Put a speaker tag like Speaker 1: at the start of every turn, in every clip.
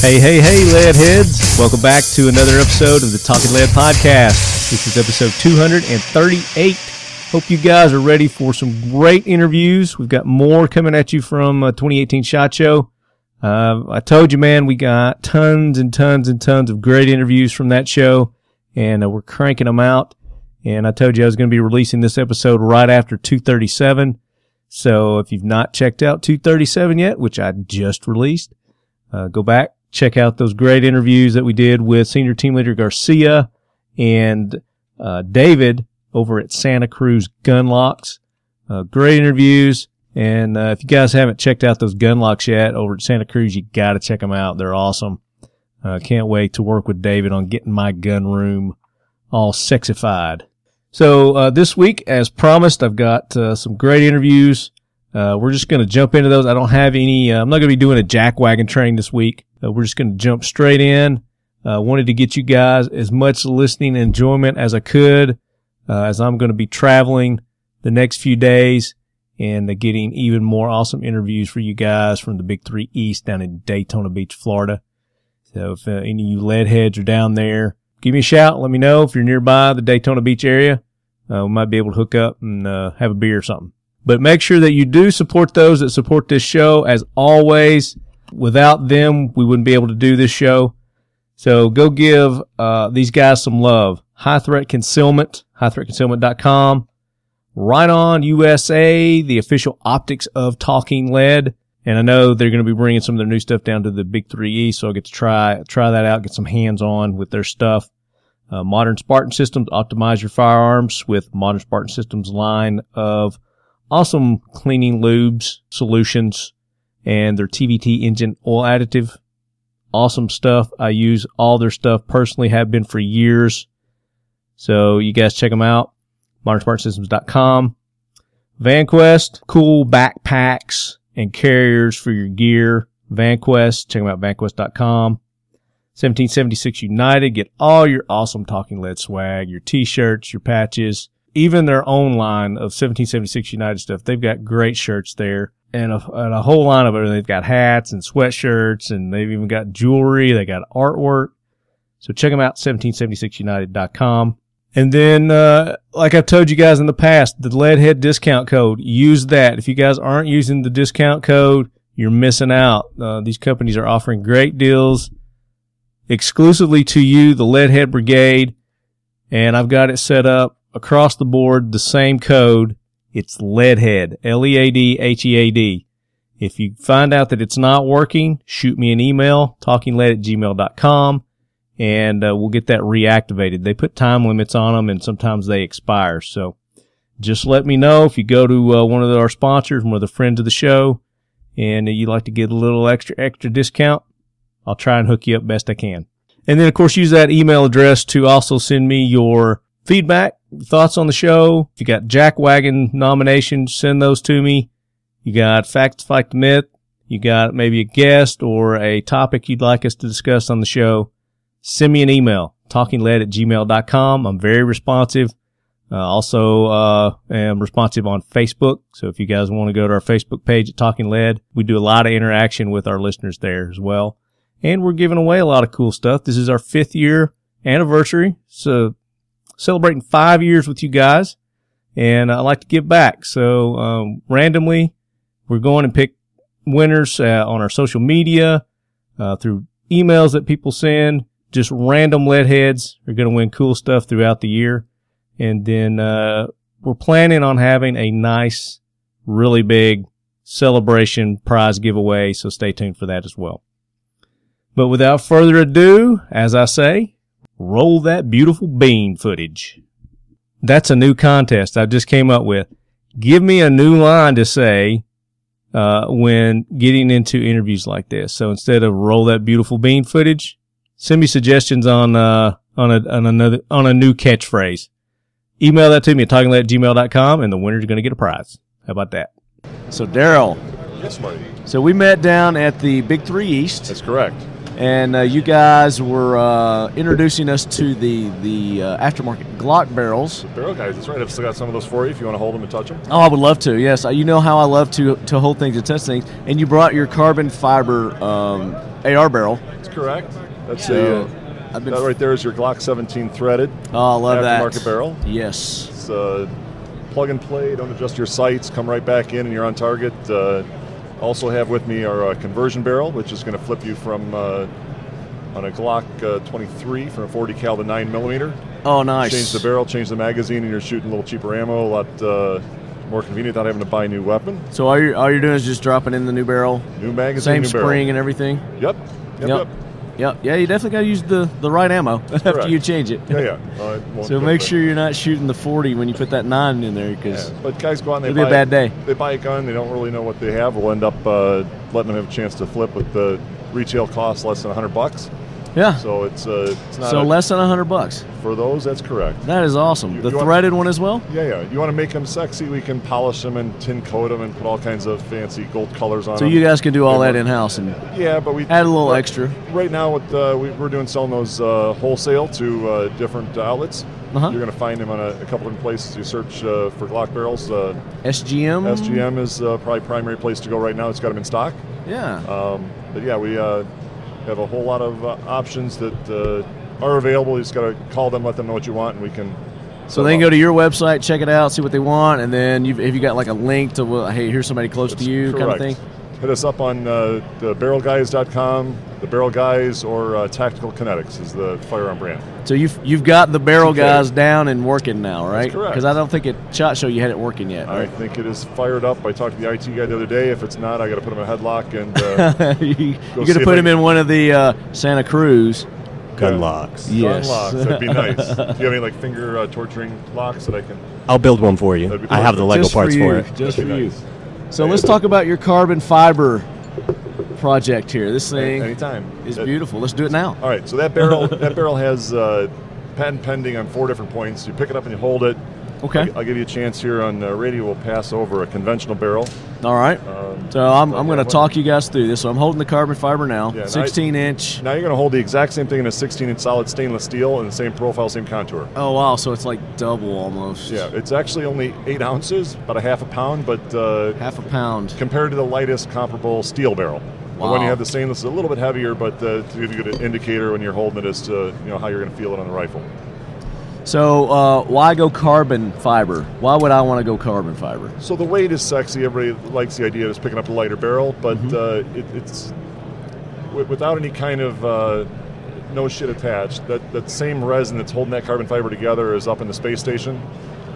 Speaker 1: Hey, lead heads. Welcome back to another episode of the Talking Lead Podcast. This is episode 238. Hope you guys are ready for some great interviews. We've got more coming at you from 2018 SHOT Show. I told you, man, we got tons and tons and tons of great interviews from that show, and we're cranking them out. And I told you I was going to be releasing this episode right after 237. So if you've not checked out 237 yet, which I just released, go back, check out those great interviews that we did with Senior Team Leader Garcia and David over at Santa Cruz Gun Locks. Great interviews. And if you guys haven't checked out those gun locks yet over at Santa Cruz, you got to check them out. They're awesome. Can't wait to work with David on getting my gun room all sexified. So this week, as promised, I've got some great interviews. We're just going to jump into those. I don't have any, I'm not going to be doing a jackwagon training this week. We're just going to jump straight in. Wanted to get you guys as much listening enjoyment as I could, as I'm going to be traveling the next few days and getting even more awesome interviews for you guys from the Big 3 East down in Daytona Beach, Florida. So if any of you lead heads are down there, give me a shout. Let me know if you're nearby the Daytona Beach area. We might be able to hook up and have a beer or something. But make sure that you do support those that support this show. As always, without them, we wouldn't be able to do this show. So go give these guys some love. High Threat Concealment, highthreatconcealment.com. Right On USA, the official optics of Talking Lead. And I know they're going to be bringing some of their new stuff down to the Big 3 East, so I'll get to try that out, get some hands-on with their stuff. Modern Spartan Systems, optimize your firearms with Modern Spartan Systems line of awesome cleaning lubes, solutions, and their TVT engine oil additive. Awesome stuff. I use all their stuff personally, have been for years. So you guys check them out. ModernSpartanSystems.com. VanQuest, cool backpacks and carriers for your gear. VanQuest, check them out, VanQuest.com. 1776 United, get all your awesome Talking Lead swag, your t-shirts, your patches, even their own line of 1776 United stuff. They've got great shirts there and a whole line of it. They've got hats and sweatshirts, and they've even got jewelry. They got artwork. So check them out, 1776united.com. And then, like I've told you guys in the past, the Leadhead discount code, use that. If you guys aren't using the discount code, you're missing out. These companies are offering great deals exclusively to you, the Leadhead Brigade. And I've got it set up across the board, the same code. It's Leadhead, Leadhead. If you find out that it's not working, shoot me an email, talkingled@gmail.com. And we'll get that reactivated. They put time limits on them, and sometimes they expire. So just let me know if you go to one of our sponsors, one of the friends of the show, and you'd like to get a little extra discount. I'll try and hook you up best I can. And then, of course, use that email address to also send me your feedback, thoughts on the show. If you got jackwagon nominations, send those to me. You got facts, fight the myth. You got maybe a guest or a topic you'd like us to discuss on the show. Send me an email, talkingled@gmail.com. I'm very responsive. Also, am responsive on Facebook. So if you guys want to go to our Facebook page at Talking Lead, we do a lot of interaction with our listeners there as well. And we're giving away a lot of cool stuff. This is our 5th year anniversary. So celebrating 5 years with you guys. And I like to give back. So, randomly, we're going to pick winners on our social media, through emails that people send. Just random lead heads are going to win cool stuff throughout the year. And then we're planning on having a nice, really big celebration prize giveaway, so stay tuned for that as well. But without further ado, as I say, roll that beautiful bean footage. That's a new contest I just came up with. Give me a new line to say when getting into interviews like this. So instead of roll that beautiful bean footage, send me suggestions on a new catchphrase. Email that to me at talkingled@gmail.com, and the winner's going to get a prize. How about that? So, Darrel.
Speaker 2: Yes, Marty.
Speaker 1: So we met down at the Big 3 East.
Speaker 2: That's correct.
Speaker 1: And you guys were introducing us to the aftermarket Glock barrels.
Speaker 2: The barrel guys, that's right. I've still got some of those for you if you want to hold them and touch them.
Speaker 1: Oh, I would love to, yes. You know how I love to hold things and test things. And you brought your carbon fiber
Speaker 3: AR barrel.
Speaker 2: That's correct. That's
Speaker 3: So,
Speaker 2: that right there is your Glock 17 threaded.
Speaker 3: Oh, I love that.
Speaker 2: Aftermarket barrel.
Speaker 3: Yes.
Speaker 2: It's plug and play. Don't adjust your sights. Come right back in, and you're on target. Also have with me our conversion barrel, which is going to flip you from on a Glock 23 from a 40 cal to 9mm.
Speaker 3: Oh, nice.
Speaker 2: Change the barrel, change the magazine, and you're shooting a little cheaper ammo, a lot more convenient without having to buy a new weapon.
Speaker 3: So all you're doing is just dropping in the new barrel,
Speaker 2: New magazine,
Speaker 3: same
Speaker 2: new
Speaker 3: spring
Speaker 2: barrel.
Speaker 3: and everything.
Speaker 2: Yep.
Speaker 3: Yeah. You definitely got to use the right ammo after
Speaker 2: Correct.
Speaker 3: you change it.
Speaker 2: Yeah. Won't
Speaker 3: So
Speaker 2: put
Speaker 3: make
Speaker 2: that-
Speaker 3: sure you're not shooting the 40 when you put that 9 in there, because
Speaker 2: But guys go out and they
Speaker 3: it'll be a bad day.
Speaker 2: They buy a gun, they don't really know what they have. We'll end up letting them have a chance to flip with the retail cost less than $100.
Speaker 3: Yeah.
Speaker 2: So it's not
Speaker 3: So less than $100.
Speaker 2: for those. That's correct.
Speaker 3: That is awesome.
Speaker 2: You
Speaker 3: The
Speaker 2: want-
Speaker 3: threaded one as well.
Speaker 2: Yeah. You want to make them sexy? We can polish them and tin coat them and put all kinds of fancy gold colors on
Speaker 3: So
Speaker 2: them.
Speaker 3: you guys can do all
Speaker 2: They
Speaker 3: that
Speaker 2: work.
Speaker 3: in house and
Speaker 2: Yeah, but we
Speaker 3: add a little
Speaker 2: right-
Speaker 3: extra.
Speaker 2: Right now, with we're doing selling those wholesale to different outlets.
Speaker 3: Uh-huh.
Speaker 2: You're going to find them on a couple different places. You search for Glock barrels.
Speaker 3: SGM.
Speaker 2: SGM is probably primary place to go right now. It's got them in stock.
Speaker 3: Yeah.
Speaker 2: But yeah, we have a whole lot of options that are available. You just got to call them, let them know what you want, and we can.
Speaker 3: So they can go to your website, check it out, see what they want, and then if you got like a link to, well, hey, here's somebody close to you, kind of thing.
Speaker 2: Hit us up on the barrelguys.com, the Barrel Guys, or Tactical Kinetics is the firearm brand.
Speaker 3: So you've got the barrel
Speaker 2: Okay.
Speaker 3: guys down and working now, right?
Speaker 2: That's correct.
Speaker 3: Because I don't think at SHOT Show you had it working yet.
Speaker 2: I
Speaker 3: Right?
Speaker 2: think it is fired up. I talked to the IT guy the other day. If it's not, I got to put him in a headlock and
Speaker 3: you
Speaker 2: go
Speaker 3: got
Speaker 2: see
Speaker 3: to
Speaker 2: if
Speaker 3: put
Speaker 2: I
Speaker 3: him in one of the Santa Cruz.
Speaker 4: Gun locks.
Speaker 3: Yes.
Speaker 2: unlocks. That'd be nice. Do you have any like finger torturing locks that I can?
Speaker 4: I'll build one for you.
Speaker 2: That'd be
Speaker 4: I have the
Speaker 2: perfect.
Speaker 4: Lego
Speaker 3: Just
Speaker 4: parts
Speaker 3: for you.
Speaker 4: for it.
Speaker 3: Just for
Speaker 2: That'd be
Speaker 3: you.
Speaker 2: nice.
Speaker 3: So let's talk about your carbon fiber project here. This thing
Speaker 2: Anytime.
Speaker 3: is beautiful. Let's do it now.
Speaker 2: All right, so that barrel has patent pending on 4 different points. You pick it up and you hold it.
Speaker 3: Okay.
Speaker 2: I'll give you a chance here on radio. We'll pass over a conventional barrel.
Speaker 3: All right. So I'm going to
Speaker 2: what-
Speaker 3: talk you guys through this. So I'm holding the carbon fiber now,
Speaker 2: Yeah, and
Speaker 3: 16-inch.
Speaker 2: Now you're going to hold the exact same thing in a 16-inch solid stainless steel in the same profile, same contour.
Speaker 3: Oh, wow. So it's like double almost.
Speaker 2: Yeah, it's actually only 8 ounces, about a half a pound, but
Speaker 3: Half a pound.
Speaker 2: compared to the lightest comparable steel barrel. The one
Speaker 3: Wow.
Speaker 2: you have the stainless is a little bit heavier, but to give you a good indicator when you're holding it as to how you're going to feel it on the rifle.
Speaker 3: So why go carbon fiber? Why would I want to go carbon fiber?
Speaker 2: So the weight is sexy. Everybody likes the idea of just picking up a lighter barrel, but it's without any kind of no shit attached. That same resin that's holding that carbon fiber together is up in the space station.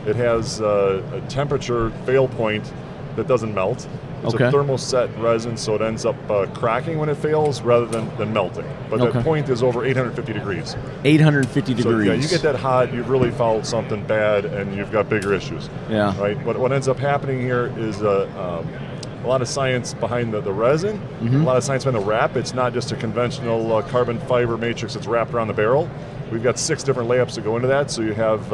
Speaker 2: It has a temperature fail point that doesn't melt. It's
Speaker 3: Okay.
Speaker 2: a thermoset resin, so it ends up cracking when it fails rather than melting. But
Speaker 3: Okay.
Speaker 2: that point is over 850 degrees.
Speaker 3: 850
Speaker 2: So
Speaker 3: degrees.
Speaker 2: yeah, you get that hot, you've really fouled something bad, and you've got bigger issues.
Speaker 3: Yeah.
Speaker 2: Right. What ends up happening here is a lot of science behind the resin, a lot of science behind the wrap. It's not just a conventional carbon fiber matrix that's wrapped around the barrel. We've got 6 different layups that go into that. So you have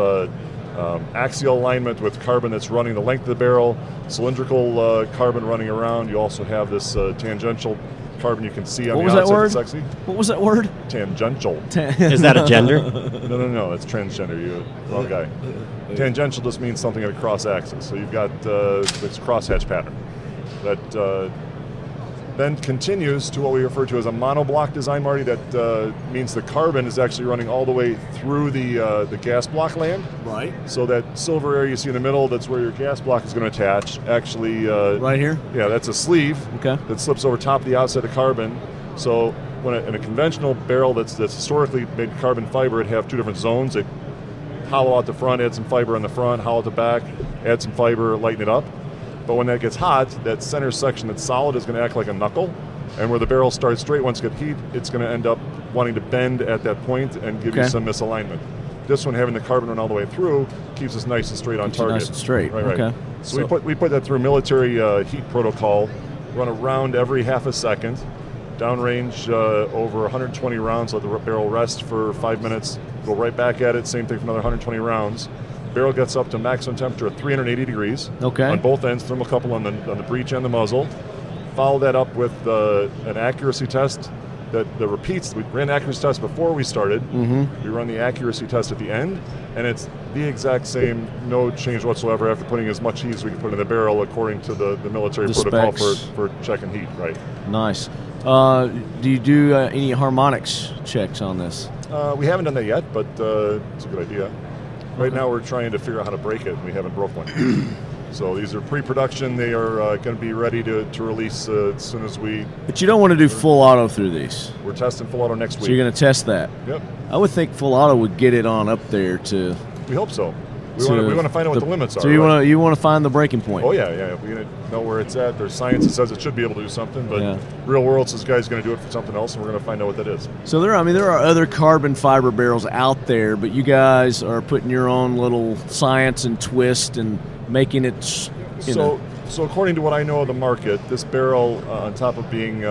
Speaker 2: axial alignment with carbon that's running the length of the barrel, cylindrical carbon running around. You also have this tangential carbon you can see on
Speaker 3: What
Speaker 2: the
Speaker 3: was that
Speaker 2: outside.
Speaker 3: word?
Speaker 2: That's sexy.
Speaker 3: What was that word?
Speaker 2: Tangential.
Speaker 4: Is that a gender?
Speaker 2: No, that's transgender. You're the wrong guy. Tangential just means something at a cross axis. So you've got this crosshatch pattern that then continues to what we refer to as a monoblock design, Marty. That means the carbon is actually running all the way through the gas block land.
Speaker 3: Right.
Speaker 2: So that silver area you see in the middle, that's where your gas block is going to attach. Actually,
Speaker 3: Right here?
Speaker 2: yeah, that's a sleeve
Speaker 3: Okay.
Speaker 2: that slips over top of the outside of carbon. So when in a conventional barrel that's historically made carbon fiber, it'd have 2 different zones. It hollow out the front, add some fiber on the front, hollow out the back, add some fiber, lighten it up. But when that gets hot, that center section that's solid is going to act like a knuckle. And where the barrel starts straight, once it gets heat, it's going to end up wanting to bend at that point and give you
Speaker 3: Okay.
Speaker 2: some misalignment. This one, having the carbon run all the way through, keeps us nice and straight on
Speaker 3: Keeps you
Speaker 2: target.
Speaker 3: nice and straight.
Speaker 2: Right.
Speaker 3: Okay.
Speaker 2: So we put that through military heat protocol, run a round every half a second, downrange over 120 rounds, let the barrel rest for 5 minutes, go right back at it, same thing for another 120 rounds. Barrel gets up to maximum temperature of 380 degrees.
Speaker 3: Okay.
Speaker 2: On both ends, thermocouple on the breech and the muzzle. Follow that up with an accuracy test that repeats. We ran the accuracy test before we started. We run the accuracy test at the end, and it's the exact same, no change whatsoever after putting as much heat as we can put in the barrel according to the military
Speaker 3: The
Speaker 2: protocol
Speaker 3: specs.
Speaker 2: for checking heat, right?
Speaker 3: Nice. Do you do any harmonics checks on this?
Speaker 2: We haven't done that yet, but it's a good idea. Right now we're trying to figure out how to break it, and we haven't broke one. So these are pre-production. They are going to be ready to release as soon as we...
Speaker 3: But you don't want to do full auto through these.
Speaker 2: We're testing full auto next week.
Speaker 3: So you're going to test that?
Speaker 2: Yep.
Speaker 3: I would think full auto would get it on up there to...
Speaker 2: We hope so. We want to find out what the limits are.
Speaker 3: So you want to find the breaking point.
Speaker 2: Oh yeah. We know where it's at. There's science that says it should be able to do something, but real world says guy's going to do it for something else, and we're going to find out what that is.
Speaker 3: So there are other carbon fiber barrels out there, but you guys are putting your own little science and twist and making it.
Speaker 2: So according to what I know of the market, this barrel, on top of being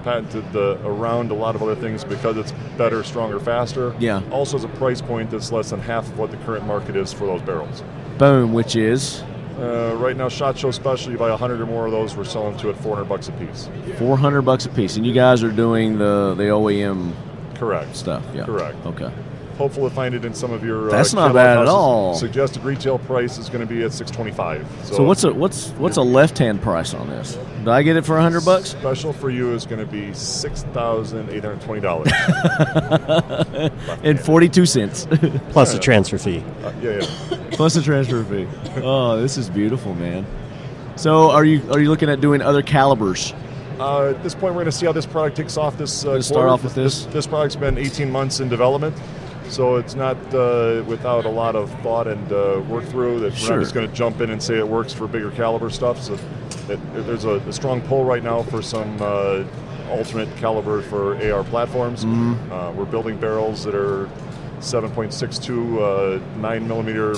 Speaker 2: patented around a lot of other things because it's better, stronger, faster, also has a price point that's less than half of what the current market is for those barrels.
Speaker 3: Boom, which is?
Speaker 2: Right now, SHOT Show special, you buy 100 or more of those, we're selling to at $400 a piece.
Speaker 3: $400 a piece, and you guys are doing the OEM
Speaker 2: correct
Speaker 3: stuff, yeah.
Speaker 2: Correct.
Speaker 3: Okay.
Speaker 2: Hopefully find it in some of your
Speaker 3: that's not bad at all.
Speaker 2: Suggested retail price is going to be at $625.
Speaker 3: So what's a left-hand price on this? Do I get it for $100?
Speaker 2: Special for you is going to be $6,820
Speaker 3: and 42 cents
Speaker 4: plus a transfer fee.
Speaker 3: Plus a transfer fee. Oh, this is beautiful, man. So are you looking at doing other calibers?
Speaker 2: At this point, we're going to see how this product takes off.
Speaker 3: Start off with this.
Speaker 2: This product's been 18 months in development. So it's not without a lot of thought and work through that we're not just going to jump in and say it works for bigger caliber stuff. So there's a strong pull right now for some alternate caliber for AR platforms. We're building barrels that are 7.62, 9mm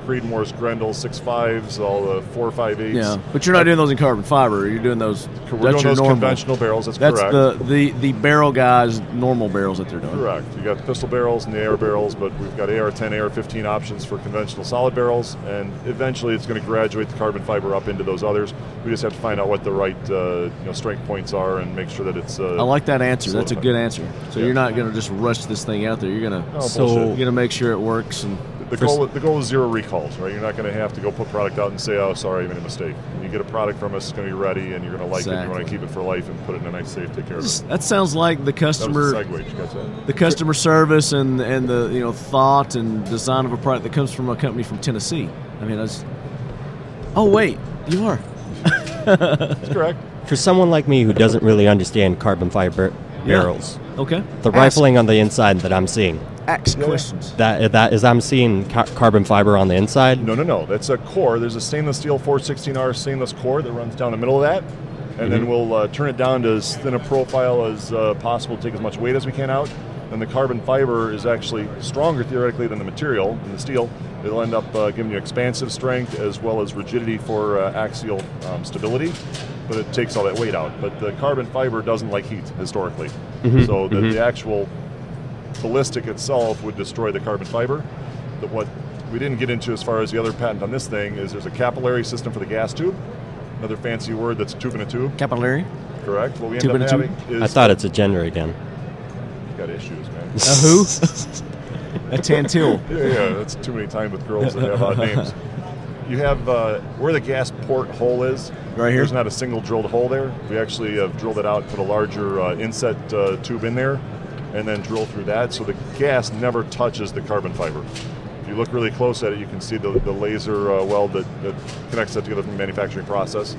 Speaker 2: Creedmoor's Grendel 6.5s, all the 4.58s.
Speaker 3: Yeah, but you're not doing those in carbon fiber. You're doing those.
Speaker 2: We're doing those conventional barrels. That's correct.
Speaker 3: That's the barrel guys' normal barrels that they're doing.
Speaker 2: Correct. You got the pistol barrels and the AR barrels, but we've got AR-10, AR-15 options for conventional solid barrels, and eventually it's going to graduate the carbon fiber up into those others. We just have to find out what the right strength points are and make sure that it's.
Speaker 3: I like that answer. That's a good answer. So you're not going to just rush this thing out there. You're going to make sure it works and.
Speaker 2: The goal is zero recalls, right? You're not going to have to go put product out and say, oh, sorry, I made a mistake. When you get a product from us, it's going to be ready, and you're going to like it. You want to keep it for life and put it in a nice safe, take care of it.
Speaker 3: That sounds like the customer.
Speaker 2: That was the segue. You got that?
Speaker 3: The customer service and the thought and design of a product that comes from a company from Tennessee. I mean, that's. Oh wait, you are.
Speaker 2: That's correct.
Speaker 4: For someone like me who doesn't really understand carbon fiber barrels,
Speaker 3: okay,
Speaker 4: the rifling on the inside that I'm seeing.
Speaker 3: Ask questions.
Speaker 4: That is, I'm seeing carbon fiber on the inside.
Speaker 2: No. That's a core. There's a stainless steel 416R stainless core that runs down the middle of that, and then we'll turn it down to as thin a profile as possible to take as much weight as we can out. And the carbon fiber is actually stronger theoretically than the material, than the steel. It'll end up giving you expansive strength as well as rigidity for axial stability, but it takes all that weight out. But the carbon fiber doesn't like heat historically, so the actual ballistic itself would destroy the carbon fiber. But what we didn't get into as far as the other patent on this thing is there's a capillary system for the gas tube. Another fancy word that's tube in a tube.
Speaker 3: Capillary?
Speaker 2: Correct. What we
Speaker 3: tube
Speaker 2: end up having is...
Speaker 4: I thought it's a gender again.
Speaker 2: You got issues, man.
Speaker 3: A who? A tantil.
Speaker 2: Yeah, that's too many times with girls that have odd names. You have where the gas port hole is.
Speaker 3: Right here?
Speaker 2: There's not a single drilled hole there. We actually have drilled it out and put a larger inset tube in there, and then drill through that, so the gas never touches the carbon fiber. If you look really close at it, you can see the laser weld that connects that together from the manufacturing process.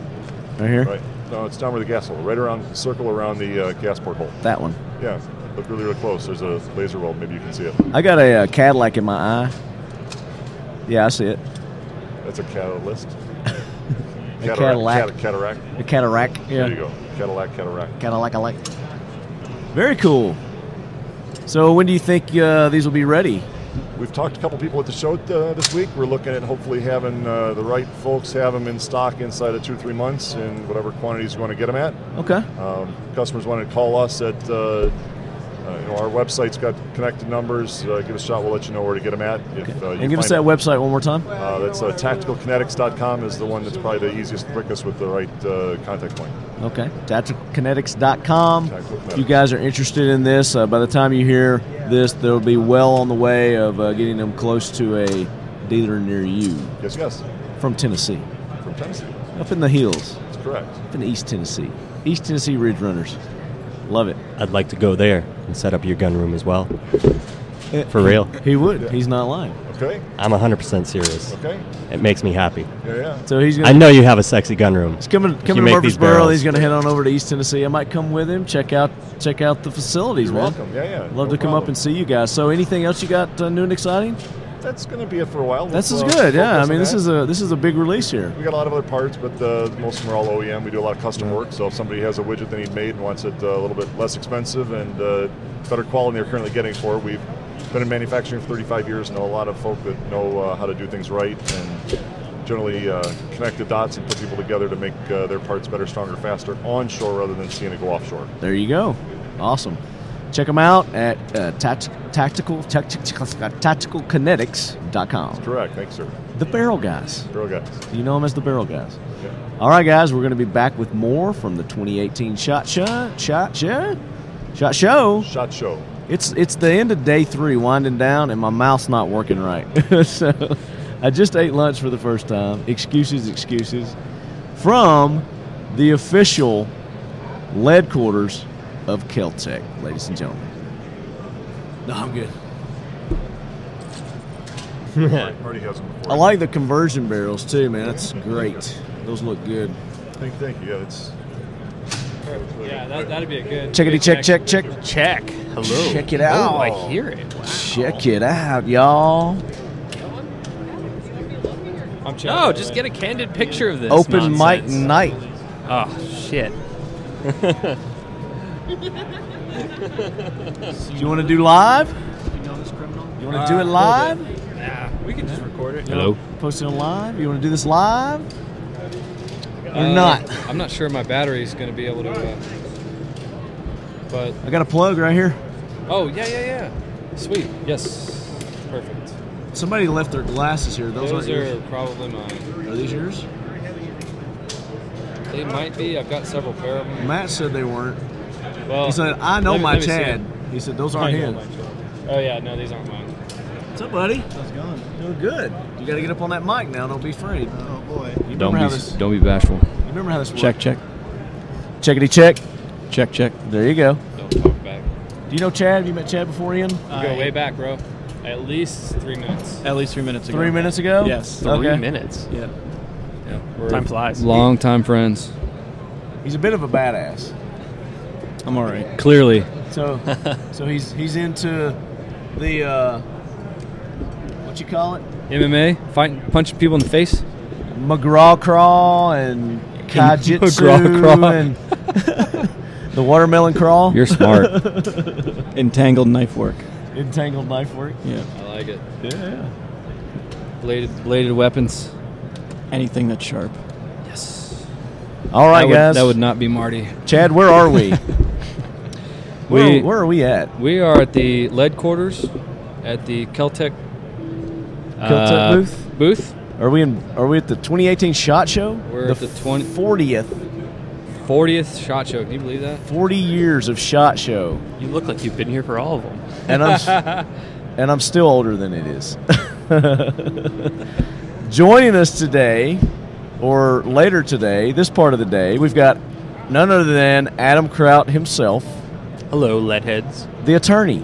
Speaker 3: Right here?
Speaker 2: Right. No, it's down where the gas hole, right around, circle around the gas port hole.
Speaker 3: That one?
Speaker 2: Yeah. Look really, really close. There's a laser weld. Maybe you can see it.
Speaker 3: I got a Cadillac in my eye. Yeah, I see it.
Speaker 2: That's a catalyst.
Speaker 3: A Cadillac.
Speaker 2: Cataract.
Speaker 3: A cataract. Yeah.
Speaker 2: There you go. Cataract.
Speaker 3: Cadillac. Very cool. So when do you think these will be ready?
Speaker 2: We've talked to a couple people at the show this week. We're looking at hopefully having the right folks have them in stock inside of 2 or 3 months in whatever quantities you want to get them at.
Speaker 3: Okay.
Speaker 2: Customers want to call us at our website's got connected numbers. Give us a shot. We'll let you know where to get them at.
Speaker 3: And give us that website one more time.
Speaker 2: That's tacticalkinetics.com is the one that's probably the easiest, quickest with the right contact point.
Speaker 3: Okay. Tacticalkinetics.com. If you guys are interested in this, by the time you hear this, they'll be well on the way of getting them close to a dealer near you.
Speaker 2: Yes.
Speaker 3: From Tennessee.
Speaker 2: From Tennessee.
Speaker 3: Up in the hills.
Speaker 2: That's correct.
Speaker 3: Up in East Tennessee. East Tennessee Ridge Runners. Love it.
Speaker 4: I'd like to go there and set up your gun room as well. For real.
Speaker 3: He would. He's not lying.
Speaker 2: Okay.
Speaker 4: I'm 100% serious.
Speaker 2: Okay.
Speaker 4: It makes me happy.
Speaker 2: Yeah.
Speaker 3: So he's gonna,
Speaker 4: I know you have a sexy gun room.
Speaker 3: he's coming to
Speaker 4: make these
Speaker 3: Murfreesboro.
Speaker 4: barrels.
Speaker 3: He's going to head on over to East Tennessee. I might come with him. Check out the facilities,
Speaker 2: You're
Speaker 3: man.
Speaker 2: welcome. Yeah.
Speaker 3: Love to come up and see you guys. So anything else you got new and exciting?
Speaker 2: That's going to be it for a while.
Speaker 3: That's
Speaker 2: We'll,
Speaker 3: good. Yeah. I
Speaker 2: focus
Speaker 3: mean,
Speaker 2: on
Speaker 3: this is a big release here.
Speaker 2: We got a lot of other parts, but most of them are all OEM. We do a lot of custom work. So if somebody has a widget they need made and wants it a little bit less expensive and better quality than they're currently getting for, we've been in manufacturing for 35 years. Know a lot of folk that know how to do things right and generally connect the dots and put people together to make their parts better, stronger, faster onshore rather than seeing it go offshore.
Speaker 3: There you go. Awesome. Check them out at tacticalkinetics.com.
Speaker 2: Correct. Thanks, sir.
Speaker 3: The Barrel Guys.
Speaker 2: Girl guys.
Speaker 3: You know them as the Barrel Guys.
Speaker 2: Yeah.
Speaker 3: All right, guys, we're going to be back with more from the 2018 SHOT Show. It's the end of day 3, winding down, and my mouth's not working right. So I just ate lunch for the first time. Excuses. From the official lead quarters of Kel-Tec, ladies and gentlemen. No, I'm good.
Speaker 2: Marty has them before.
Speaker 3: I like the conversion barrels too, man. That's great. Those look good.
Speaker 2: Thank you. Yeah, it's.
Speaker 5: Yeah, that'd be a good.
Speaker 3: Checkity check.
Speaker 5: Check. Hello.
Speaker 3: Check it out.
Speaker 5: Oh, I hear it. Wow.
Speaker 3: Check it out, y'all.
Speaker 5: Oh, just get a candid picture of this.
Speaker 3: Open mic
Speaker 5: nonsense.
Speaker 3: night.
Speaker 5: Oh shit.
Speaker 3: Do you want to do live? You want to do it live?
Speaker 5: Nah, we can just record it.
Speaker 4: Hello.
Speaker 3: Post it on live? You want to do this live? Or not?
Speaker 5: I'm not sure my battery is going to be able to. But
Speaker 3: I got a plug right here.
Speaker 5: oh yeah. Sweet. Yes. Perfect.
Speaker 3: Somebody left their glasses here. Those aren't
Speaker 5: are
Speaker 3: yours.
Speaker 5: probably mine.
Speaker 3: Are these yours?
Speaker 5: They might be. I've got several pair of them.
Speaker 3: Matt said they weren't.
Speaker 5: Well,
Speaker 3: He said, I know
Speaker 5: let me-
Speaker 3: my
Speaker 5: let me see
Speaker 3: Chad.
Speaker 5: it.
Speaker 3: He said, those
Speaker 5: I
Speaker 3: aren't
Speaker 5: know
Speaker 3: his.
Speaker 5: my Chad. Oh yeah, no, these aren't mine.
Speaker 3: What's up, buddy? How's it going? Doing good. You got to get up on that mic now. Don't be afraid.
Speaker 6: Oh boy.
Speaker 3: You remember how this,
Speaker 6: Don't be bashful.
Speaker 3: you remember how this works?
Speaker 6: Check.
Speaker 3: Checkity check.
Speaker 6: Check.
Speaker 3: There you go.
Speaker 5: Don't talk back.
Speaker 3: Do you know Chad? Have you met Chad before, Ian?
Speaker 5: You go way back, bro. At least 3 minutes.
Speaker 6: At least 3 minutes ago.
Speaker 3: 3 minutes ago?
Speaker 6: Yes.
Speaker 5: 3 minutes.
Speaker 6: Yeah.
Speaker 5: We're
Speaker 6: Time flies.
Speaker 7: Long time friends.
Speaker 3: He's a bit of a badass.
Speaker 6: I'm all right.
Speaker 7: Clearly.
Speaker 3: So he's into the what you call it?
Speaker 7: MMA, fighting, punching people in the face.
Speaker 3: McGraw crawl and Kaijitsu
Speaker 7: McGraw crawl.
Speaker 3: and the watermelon crawl.
Speaker 7: You're smart.
Speaker 6: Entangled knife work.
Speaker 3: Entangled knife work.
Speaker 6: Yeah.
Speaker 5: I like it.
Speaker 3: Yeah.
Speaker 7: Bladed weapons.
Speaker 6: Anything that's sharp.
Speaker 7: Yes.
Speaker 3: All right, guys.
Speaker 7: That would not be Marty.
Speaker 3: Chad, where are we?
Speaker 7: We-
Speaker 3: where are we at?
Speaker 7: We are at the lead quarters at the Kel-Tec booth.
Speaker 3: Are we at the 2018 SHOT Show?
Speaker 7: We're at the 40th SHOT Show. Can you believe that?
Speaker 3: 40 years of SHOT Show,
Speaker 5: You look like you've been here for all of them.
Speaker 3: and I'm still older than it is. Joining us today, or later today, this part of the day, we've got none other than Adam Kraut himself,
Speaker 5: Hello, leadheads.
Speaker 3: the attorney,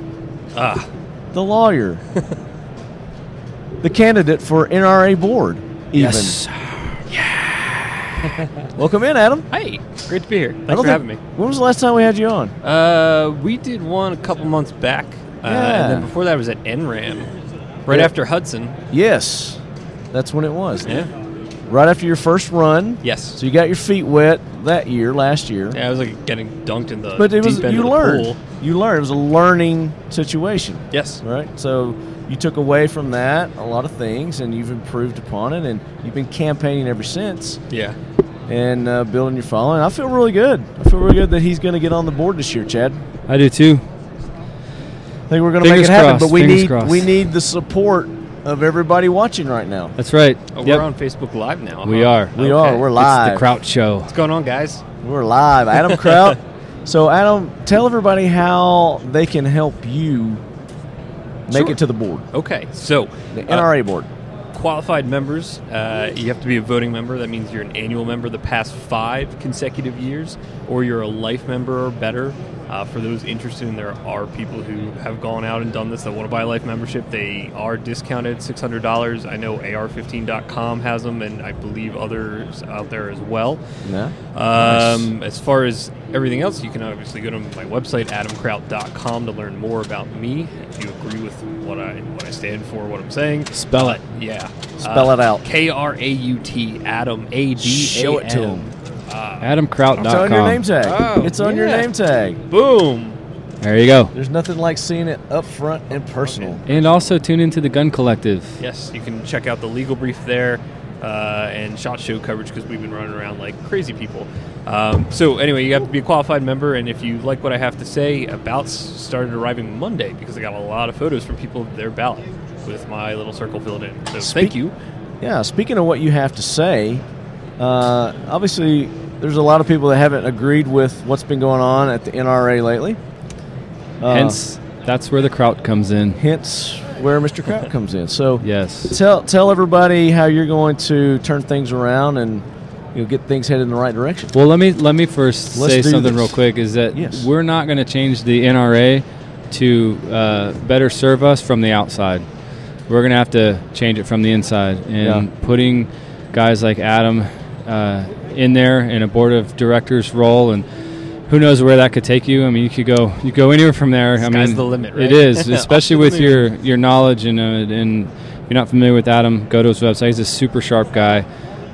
Speaker 3: the lawyer, the candidate for NRA board, even.
Speaker 7: Yes.
Speaker 3: Welcome in, Adam.
Speaker 5: Hey, great to be here.
Speaker 3: I
Speaker 5: Thanks
Speaker 3: don't
Speaker 5: for
Speaker 3: think-
Speaker 5: having me.
Speaker 3: When was the last time we had you on?
Speaker 5: We did one a couple months back.
Speaker 3: Yeah.
Speaker 5: And then before that was at NRAM. Right
Speaker 3: Yeah.
Speaker 5: after Hudson.
Speaker 3: Yes, that's when it was.
Speaker 5: Yeah.
Speaker 3: Right after your first run.
Speaker 5: Yes.
Speaker 3: So you got your feet wet last year.
Speaker 5: Yeah, I was like getting dunked in the
Speaker 3: But it was
Speaker 5: deep end
Speaker 3: you
Speaker 5: of the
Speaker 3: learned.
Speaker 5: pool.
Speaker 3: You learned. It was a learning situation,
Speaker 5: Yes.
Speaker 3: right? So you took away from that a lot of things, and you've improved upon it, and you've been campaigning ever since
Speaker 5: Yeah.
Speaker 3: and building your following. I feel really good. I feel really good that he's going to get on the board this year, Chad.
Speaker 7: I do too.
Speaker 3: I think we're going to make it
Speaker 7: Fingers
Speaker 3: happen,
Speaker 7: crossed,
Speaker 3: but we
Speaker 7: fingers
Speaker 3: need
Speaker 7: crossed.
Speaker 3: we need the support of everybody watching right now.
Speaker 7: That's right.
Speaker 5: Oh,
Speaker 7: Yep.
Speaker 5: we're on Facebook Live now.
Speaker 7: We
Speaker 5: huh?
Speaker 7: are.
Speaker 3: We are. We're live.
Speaker 7: It's the Kraut Show.
Speaker 5: What's going on, guys?
Speaker 3: We're live. Adam Kraut. So, Adam, tell everybody how they can help you make
Speaker 5: Sure.
Speaker 3: it to the board,
Speaker 5: Okay, so
Speaker 3: the NRA board.
Speaker 7: qualified members, you have to be a voting member. That means you're an annual member the past 5 consecutive years, or you're a life member or better. For those interested, and there are people who have gone out and done this that want to buy a life membership. They are discounted $600. I know AR15.com has them, and I believe others out there as well.
Speaker 3: Yeah.
Speaker 7: Nice. As far as everything else, you can obviously go to my website, adamkraut.com, to learn more about me. If you agree with what I stand for, what I'm saying.
Speaker 6: Spell it.
Speaker 7: Yeah.
Speaker 3: Spell it out.
Speaker 7: Kraut, Adam, A-D-A-M.
Speaker 3: Show it to him.
Speaker 6: AdamKraut.com.
Speaker 3: It's on your name tag.
Speaker 7: Oh,
Speaker 3: It's on your
Speaker 7: yeah.
Speaker 3: name tag.
Speaker 7: Boom.
Speaker 6: There you go.
Speaker 3: There's nothing like seeing it up front and personal.
Speaker 6: And also tune into the Gun Collective.
Speaker 7: Yes, you can check out the legal brief there and SHOT Show coverage, because we've been running around like crazy people. So anyway, you have to be a qualified member, and if you like what I have to say, ballots started arriving Monday, because I got a lot of photos from people of their ballot with my little circle filled in. So thank you.
Speaker 3: Yeah, speaking of what you have to say, obviously there's a lot of people that haven't agreed with what's been going on at the NRA lately.
Speaker 6: Hence, that's where the Kraut comes in.
Speaker 3: Hence where Mr. Kraut comes in. So
Speaker 6: Yes.
Speaker 3: tell everybody how you're going to turn things around and get things headed in the right direction.
Speaker 6: Well, let me first
Speaker 3: Let's
Speaker 6: say
Speaker 3: do
Speaker 6: something
Speaker 3: this.
Speaker 6: real quick. Is that
Speaker 3: Yes.
Speaker 6: we're not going to change the NRA to better serve us from the outside. We're going to have to change it from the inside. And putting guys like Adam in there in a board of directors role, and who knows where that could take you. I mean, you go anywhere from there.
Speaker 7: Sky's the limit, right?
Speaker 6: It is, especially with your knowledge. And if you're not familiar with Adam, go to his website. He's a super sharp guy.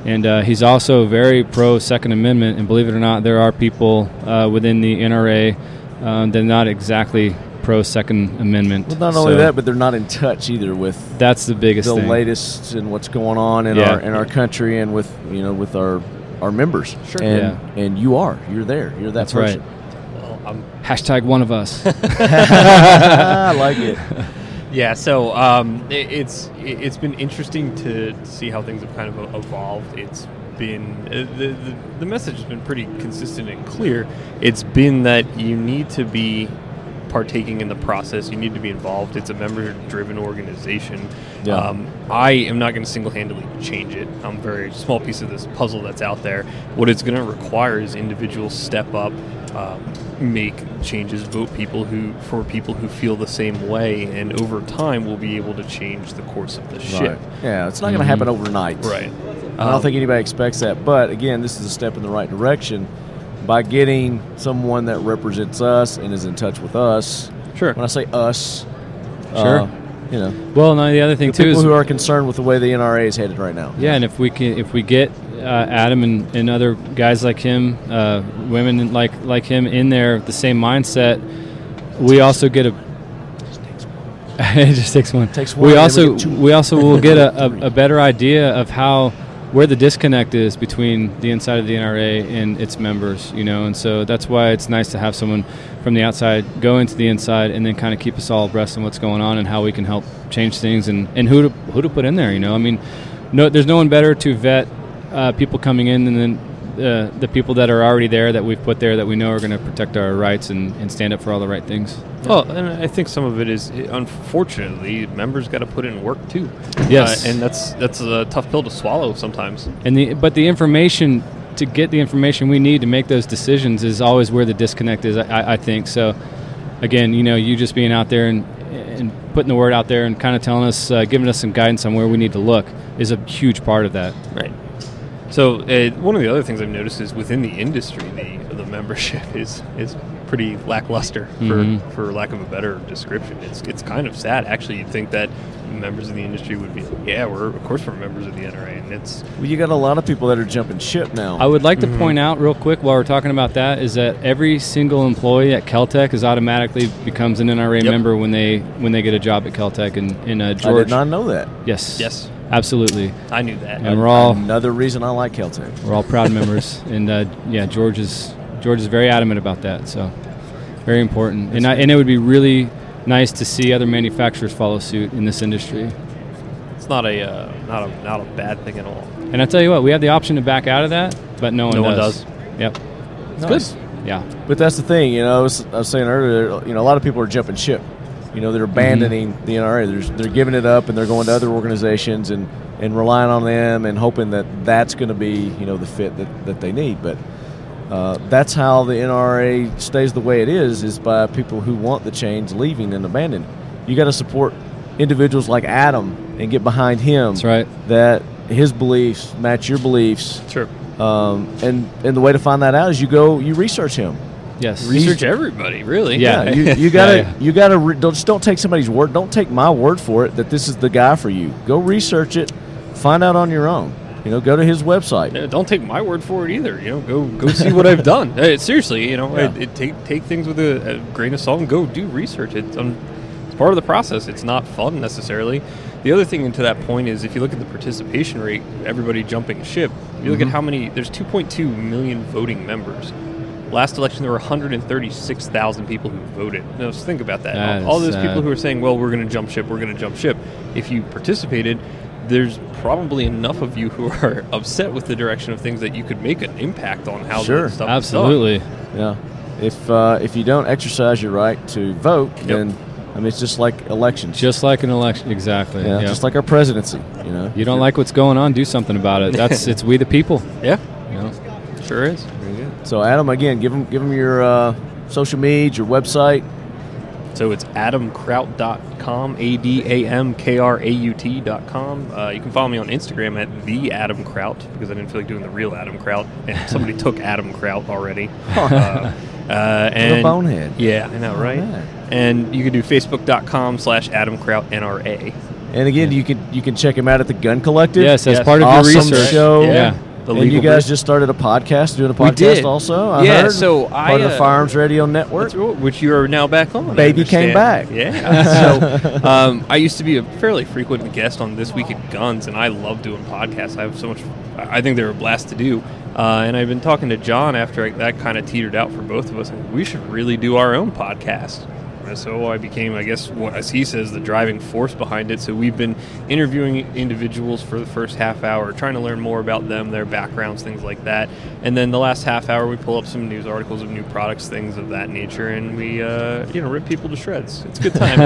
Speaker 6: And he's also very pro Second Amendment. And believe it or not, there are people within the NRA that are not exactly pro Second Amendment.
Speaker 3: Well, not only that, but they're not in touch either with
Speaker 6: that's the biggest
Speaker 3: the
Speaker 6: thing.
Speaker 3: latest and what's going on in our country and with with our members.
Speaker 7: Sure.
Speaker 3: And you're there. You're that
Speaker 6: That's
Speaker 3: person.
Speaker 6: right.
Speaker 7: Well, I'm
Speaker 6: Hashtag one of us.
Speaker 3: I like it.
Speaker 7: Yeah, so it's been interesting to see how things have kind of evolved. It's been the message has been pretty consistent and clear. It's been that you need to be partaking in the process. You need to be involved. It's a member-driven organization.
Speaker 3: Yeah.
Speaker 7: I am not going to single-handedly change it. I'm a very small piece of this puzzle that's out there. What it's going to require is individuals step up, make changes, vote for people who feel the same way, and over time we'll be able to change the course of the ship.
Speaker 3: Yeah, it's not going to happen overnight.
Speaker 7: Right.
Speaker 3: I don't think anybody expects that. But again, this is a step in the right direction by getting someone that represents us and is in touch with us.
Speaker 7: Sure.
Speaker 3: When I say us,
Speaker 6: Sure. Well, no, the other thing
Speaker 3: the
Speaker 6: too
Speaker 3: people
Speaker 6: is
Speaker 3: who are concerned with the way the NRA is headed right now.
Speaker 6: yeah, and if we get Adam and other guys like him, women like him in there, the same mindset, we also get a. It just takes one.
Speaker 3: Takes one,
Speaker 6: We
Speaker 3: then
Speaker 6: also
Speaker 3: we get two.
Speaker 6: we also will get a better idea of where the disconnect is between the inside of the NRA and its members, and so that's why it's nice to have someone from the outside go into the inside and then kind of keep us all abreast on what's going on and how we can help change things and who to put in there. I mean, there's no one better to vet people coming in than the people that are already there that we've put there that we know are going to protect our rights and stand up for all the right things.
Speaker 7: Well, and I think some of it is, unfortunately, members got to put in work too.
Speaker 6: Yes.
Speaker 7: And that's a tough pill to swallow sometimes.
Speaker 6: But the information, to get the information we need to make those decisions is always where the disconnect is, I think. So, again, you just being out there and putting the word out there and kind of telling us, giving us some guidance on where we need to look is a huge part of that.
Speaker 7: Right. So one of the other things I've noticed is within the industry, the membership is pretty lackluster, for lack of a better description. It's kind of sad, actually. You'd think that members of the industry would be, of course we're members of the NRA, and it's...
Speaker 3: Well, you got a lot of people that are jumping ship now.
Speaker 6: I would like to point out real quick while we're talking about that is that every single employee at Kel-Tec is automatically becomes an NRA member when they get a job at Kel-Tec. And George,
Speaker 3: I did not know that.
Speaker 6: Yes, absolutely.
Speaker 7: I knew that.
Speaker 6: And we're all
Speaker 3: another reason I like Kel-Tec.
Speaker 6: We're all proud members, and George is very adamant about that. So very important, and it would be really nice to see other manufacturers follow suit in this industry.
Speaker 7: It's not a bad thing at all.
Speaker 6: And I tell you what, we have the option to back out of that, but no one does. Yep.
Speaker 3: It's
Speaker 6: good. Yeah.
Speaker 3: But that's the thing, I was saying earlier, a lot of people are jumping ship. they're abandoning the NRA. They're giving it up, and they're going to other organizations and relying on them and hoping that that's going to be, the fit that they need. But that's how the NRA stays the way it is by people who want the change leaving and abandoning. You got to support individuals like Adam and get behind him.
Speaker 6: That's right.
Speaker 3: That his beliefs match your beliefs.
Speaker 7: Sure.
Speaker 3: And the way to find that out is you research him.
Speaker 6: Yes.
Speaker 7: Research everybody, really.
Speaker 6: Yeah.
Speaker 3: You gotta don't take somebody's word. Don't take my word for it that this is the guy for you. Go research it, find out on your own. Go to his website.
Speaker 7: Yeah, don't take my word for it either. Go see what I've done. Seriously, take things with a grain of salt and go do research. It's part of the process. It's not fun necessarily. The other thing to that point is if you look at the participation rate, everybody jumping ship. You look at how many. There's 2.2 million voting members. Last election, there were 136,000 people who voted. Now, just think about that. All those people who are saying, well, we're going to jump ship. If you participated, there's probably enough of you who are upset with the direction of things that you could make an impact on how the stuff
Speaker 6: absolutely.
Speaker 7: is done.
Speaker 3: Yeah. If you don't exercise your right to vote, then it's just like elections.
Speaker 6: Just like an election, exactly.
Speaker 3: Yeah. Just like our presidency.
Speaker 6: You don't like what's going on, do something about it. It's we the people.
Speaker 7: Yeah. Sure is.
Speaker 3: Very good. So Adam, again, give them your social media, your website.
Speaker 7: So it's adamkraut.com, ADAMKRAUT.com. You can follow me on Instagram at the Adam Kraut because I didn't feel like doing the real Adam Kraut, and somebody took Adam Kraut already. And
Speaker 3: a bonehead.
Speaker 7: Yeah, I know, right? And you can do facebook.com/AdamKrautNRA.
Speaker 3: And again, you can check him out at the Gun Collective.
Speaker 6: Yes, as part of your research.
Speaker 3: Show.
Speaker 6: Yeah.
Speaker 3: And you guys just started a podcast, doing a podcast also. I heard,
Speaker 7: so
Speaker 3: part of the Firearms Radio Network,
Speaker 7: which you are now back on.
Speaker 3: Baby came back.
Speaker 7: Yeah. So I used to be a fairly frequent guest on This Week at Guns, and I love doing podcasts. I have so much. I think they're a blast to do. And I've been talking to John after that kind of teetered out for both of us, and we should really do our own podcast. So I became, I guess, as he says, the driving force behind it. So we've been interviewing individuals for the first half hour, trying to learn more about them, their backgrounds, things like that. And then the last half hour, we pull up some news articles of new products, things of that nature, and we, rip people to shreds. It's a good time.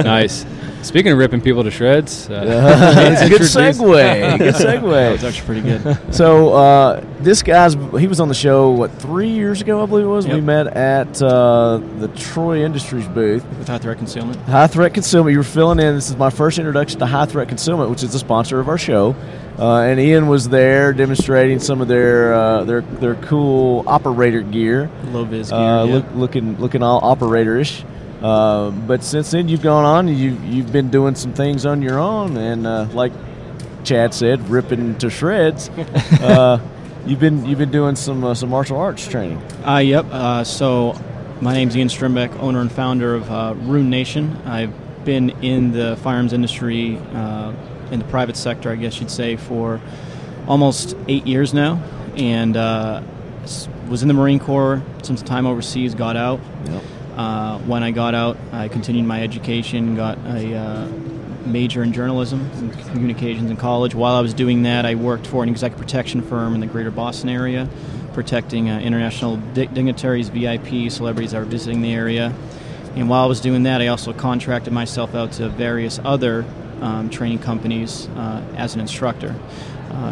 Speaker 6: Nice. Speaking of ripping people to shreds,
Speaker 3: it's a good segue. Good segue.
Speaker 6: That was actually pretty good.
Speaker 3: So this he was on the show 3 years ago, I believe it was.
Speaker 8: Yep.
Speaker 3: We met at the Troy Industries booth
Speaker 8: with High Threat Concealment.
Speaker 3: High Threat Concealment. You were filling in. This is my first introduction to High Threat Concealment, which is the sponsor of our show. And Ian was there demonstrating some of their cool operator gear.
Speaker 8: Low vis gear.
Speaker 3: Looking all operator-ish. But since then, you've gone on. You've been doing some things on your own, and like Chad said, ripping to shreds. You've been doing some martial arts training.
Speaker 8: Yep. So my name's Ian Strimbeck, owner and founder of Runenation. I've been in the firearms industry, in the private sector, I guess you'd say, for almost 8 years now, and was in the Marine Corps, some time overseas, got out.
Speaker 3: Yep.
Speaker 8: When I got out, I continued my education, got a major in journalism and communications in college. While I was doing that, I worked for an executive protection firm in the greater Boston area, protecting international dignitaries, VIP, celebrities that were visiting the area. And while I was doing that, I also contracted myself out to various other training companies as an instructor.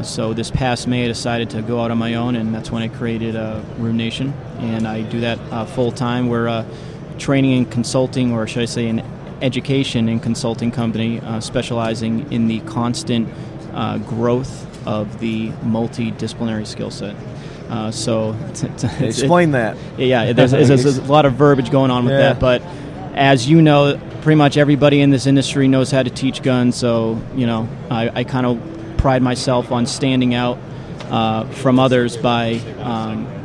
Speaker 8: So this past May, I decided to go out on my own, and that's when I created Runenation. And I do that full-time. We're training and consulting, or should I say an education and consulting company specializing in the constant growth of the multidisciplinary skill set. So
Speaker 3: explain that.
Speaker 8: Yeah, there's a lot of verbiage going on with that, but as you know, pretty much everybody in this industry knows how to teach guns, so I kind of pride myself on standing out from others by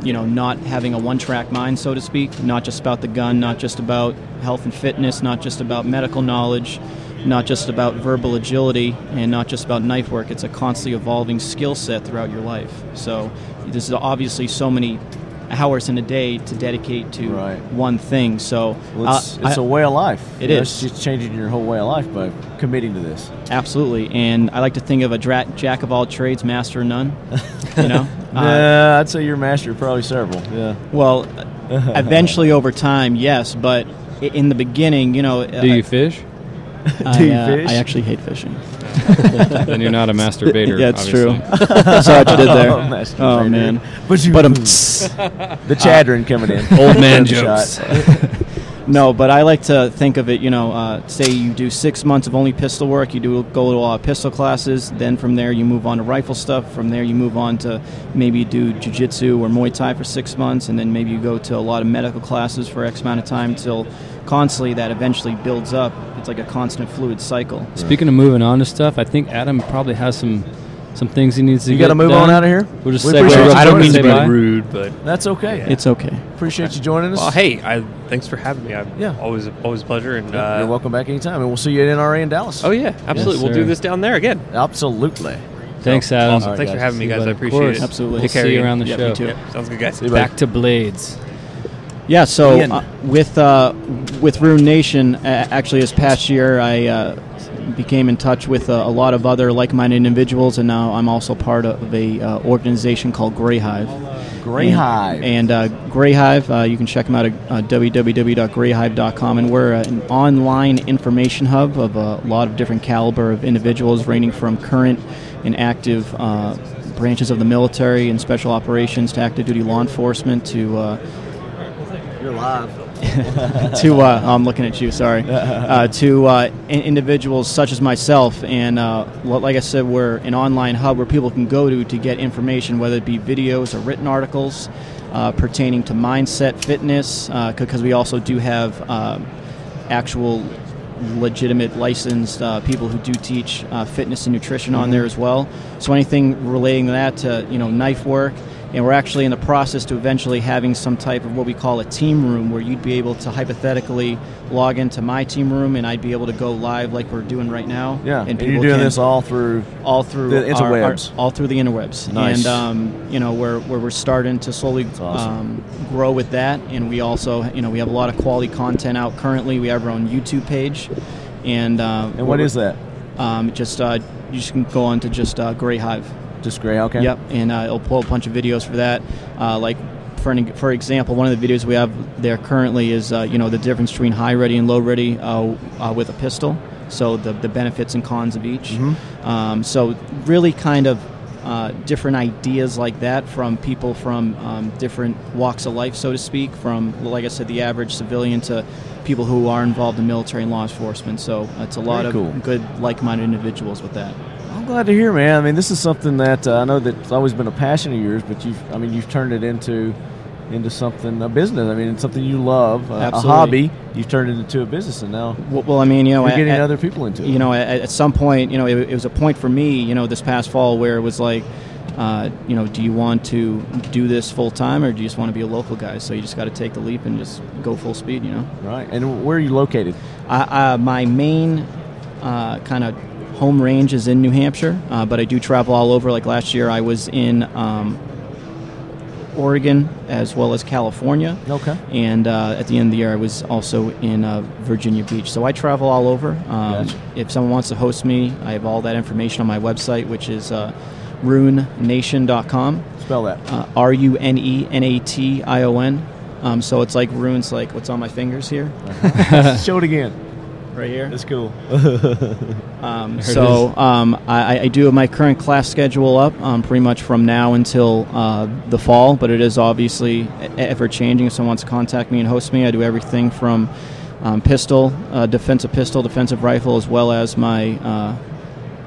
Speaker 8: not having a one-track mind, so to speak, not just about the gun, not just about health and fitness, not just about medical knowledge, not just about verbal agility, and not just about knife work. It's a constantly evolving skill set throughout your life. So this is obviously so many hours in a day to dedicate to one thing. So
Speaker 3: it's a way of life.
Speaker 8: It is.
Speaker 3: It's just changing your whole way of life by committing to this.
Speaker 8: Absolutely. And I like to think of a jack of all trades, master of none.
Speaker 3: I'd say you're master of probably several. Yeah.
Speaker 8: Well, eventually over time, yes, but in the beginning,
Speaker 6: Do you fish?
Speaker 3: Do you fish?
Speaker 8: I actually hate fishing.
Speaker 6: Then you're not a masturbator.
Speaker 8: Yeah, it's
Speaker 6: obviously.
Speaker 8: true. That's what you did there.
Speaker 3: Masturbator.
Speaker 8: Oh man.
Speaker 3: But the chattering coming in.
Speaker 6: Old man
Speaker 3: Shot.
Speaker 6: jokes.
Speaker 8: No, but I like to think of it, say you do 6 months of only pistol work, you go to pistol classes, then from there you move on to rifle stuff, from there you move on to maybe do jiu-jitsu or Muay Thai for 6 months, and then maybe you go to a lot of medical classes for X amount of time till constantly that eventually builds up. It's like a constant fluid cycle.
Speaker 6: Speaking of moving on to stuff, I think Adam probably has some things he needs to
Speaker 3: You
Speaker 6: get
Speaker 3: got to move
Speaker 6: done.
Speaker 3: on out of here?
Speaker 6: We'll just
Speaker 3: We
Speaker 6: say
Speaker 3: appreciate you.
Speaker 7: I don't mean to
Speaker 6: say
Speaker 7: be
Speaker 6: bye.
Speaker 7: rude, but
Speaker 3: That's okay.
Speaker 8: It's okay.
Speaker 3: Appreciate you joining us.
Speaker 7: well, hey, thanks for having me.
Speaker 3: Yeah.
Speaker 7: Always a pleasure. And
Speaker 3: You're welcome back anytime, and we'll see you at NRA in Dallas.
Speaker 7: oh yeah, absolutely.
Speaker 6: Yes,
Speaker 7: we'll
Speaker 6: sir.
Speaker 7: do this down there again.
Speaker 3: Absolutely.
Speaker 6: Thanks, Adam.
Speaker 7: Awesome.
Speaker 3: All right,
Speaker 7: Thanks for
Speaker 3: guys.
Speaker 7: having me,
Speaker 6: See you
Speaker 7: guys. I
Speaker 6: later.
Speaker 7: appreciate
Speaker 6: Of course.
Speaker 7: it.
Speaker 8: Absolutely.
Speaker 6: We'll see you around the
Speaker 8: Yeah,
Speaker 6: show.
Speaker 8: me too.
Speaker 7: Yep, sounds good, guys.
Speaker 3: See you, buddy.
Speaker 6: Back to blades.
Speaker 8: Yeah, so
Speaker 3: Ian.
Speaker 8: with Runenation, actually this past year I became in touch with a lot of other like-minded individuals, and now I'm also part of a organization called Grey Hive.
Speaker 3: Grey Hive.
Speaker 8: And Grey Hive, you can check them out at www.greyhive.com, and we're an online information hub of a lot of different caliber of individuals, ranging from current and active branches of the military and special operations to active duty law enforcement to
Speaker 3: You're live.
Speaker 8: I'm looking at you, sorry, to individuals such as myself. And like I said, we're an online hub where people can go to get information, whether it be videos or written articles pertaining to mindset, fitness, because we also do have actual legitimate licensed people who do teach fitness and nutrition on there as well. So anything relating to that to knife work. And we're actually in the process to eventually having some type of what we call a team room, where you'd be able to hypothetically log into my team room, and I'd be able to go live like we're doing right now.
Speaker 3: Yeah, and
Speaker 8: people
Speaker 3: you're doing
Speaker 8: can-
Speaker 3: this all through
Speaker 8: the
Speaker 3: interwebs.
Speaker 8: all through the interwebs.
Speaker 3: Nice.
Speaker 8: And where we're starting to slowly
Speaker 3: awesome.
Speaker 8: grow with that. And we also we have a lot of quality content out currently. We have our own YouTube page, and
Speaker 3: what is that?
Speaker 8: you just can go on to just Grey Hive.
Speaker 3: Just Grey, okay.
Speaker 8: Yep, and it'll pull a bunch of videos for that. Like, for example, one of the videos we have there currently is the difference between high ready and low ready with a pistol. So the benefits and cons of each.
Speaker 3: Mm-hmm.
Speaker 8: So really kind of different ideas like that from people from different walks of life, so to speak, from, like I said, the average civilian to people who are involved in military and law enforcement. So it's a lot
Speaker 3: Very
Speaker 8: of
Speaker 3: cool.
Speaker 8: good, like-minded individuals with that.
Speaker 3: I'm glad to hear, man. I mean, this is something that I know that's always been a passion of yours, but you've turned it into something, a business. I mean, it's something you love, a
Speaker 8: Absolutely.
Speaker 3: hobby. You've turned it into a business, and now
Speaker 8: Well, I mean,
Speaker 3: you're getting other people into it.
Speaker 8: At some point, it was a point for me, this past fall where it was like, do you want to do this full time, or do you just want to be a local guy? So you just got to take the leap and just go full speed,
Speaker 3: Right. And where are you located?
Speaker 8: My main kind of home range is in New Hampshire, but I do travel all over. Like last year, I was in Oregon as well as California.
Speaker 3: Okay.
Speaker 8: And at the end of the year, I was also in Virginia Beach. So I travel all over.
Speaker 3: Gotcha.
Speaker 8: If someone wants to host me, I have all that information on my website, which is runenation.com.
Speaker 3: Spell that.
Speaker 8: RUNENATION. So it's like runes, like what's on my fingers here.
Speaker 3: Show it again.
Speaker 8: Right here.
Speaker 3: That's cool.
Speaker 8: I do have my current class schedule up pretty much from now until the fall, but it is obviously ever changing. If someone wants to contact me and host me, I do everything from pistol, defensive rifle, as well as my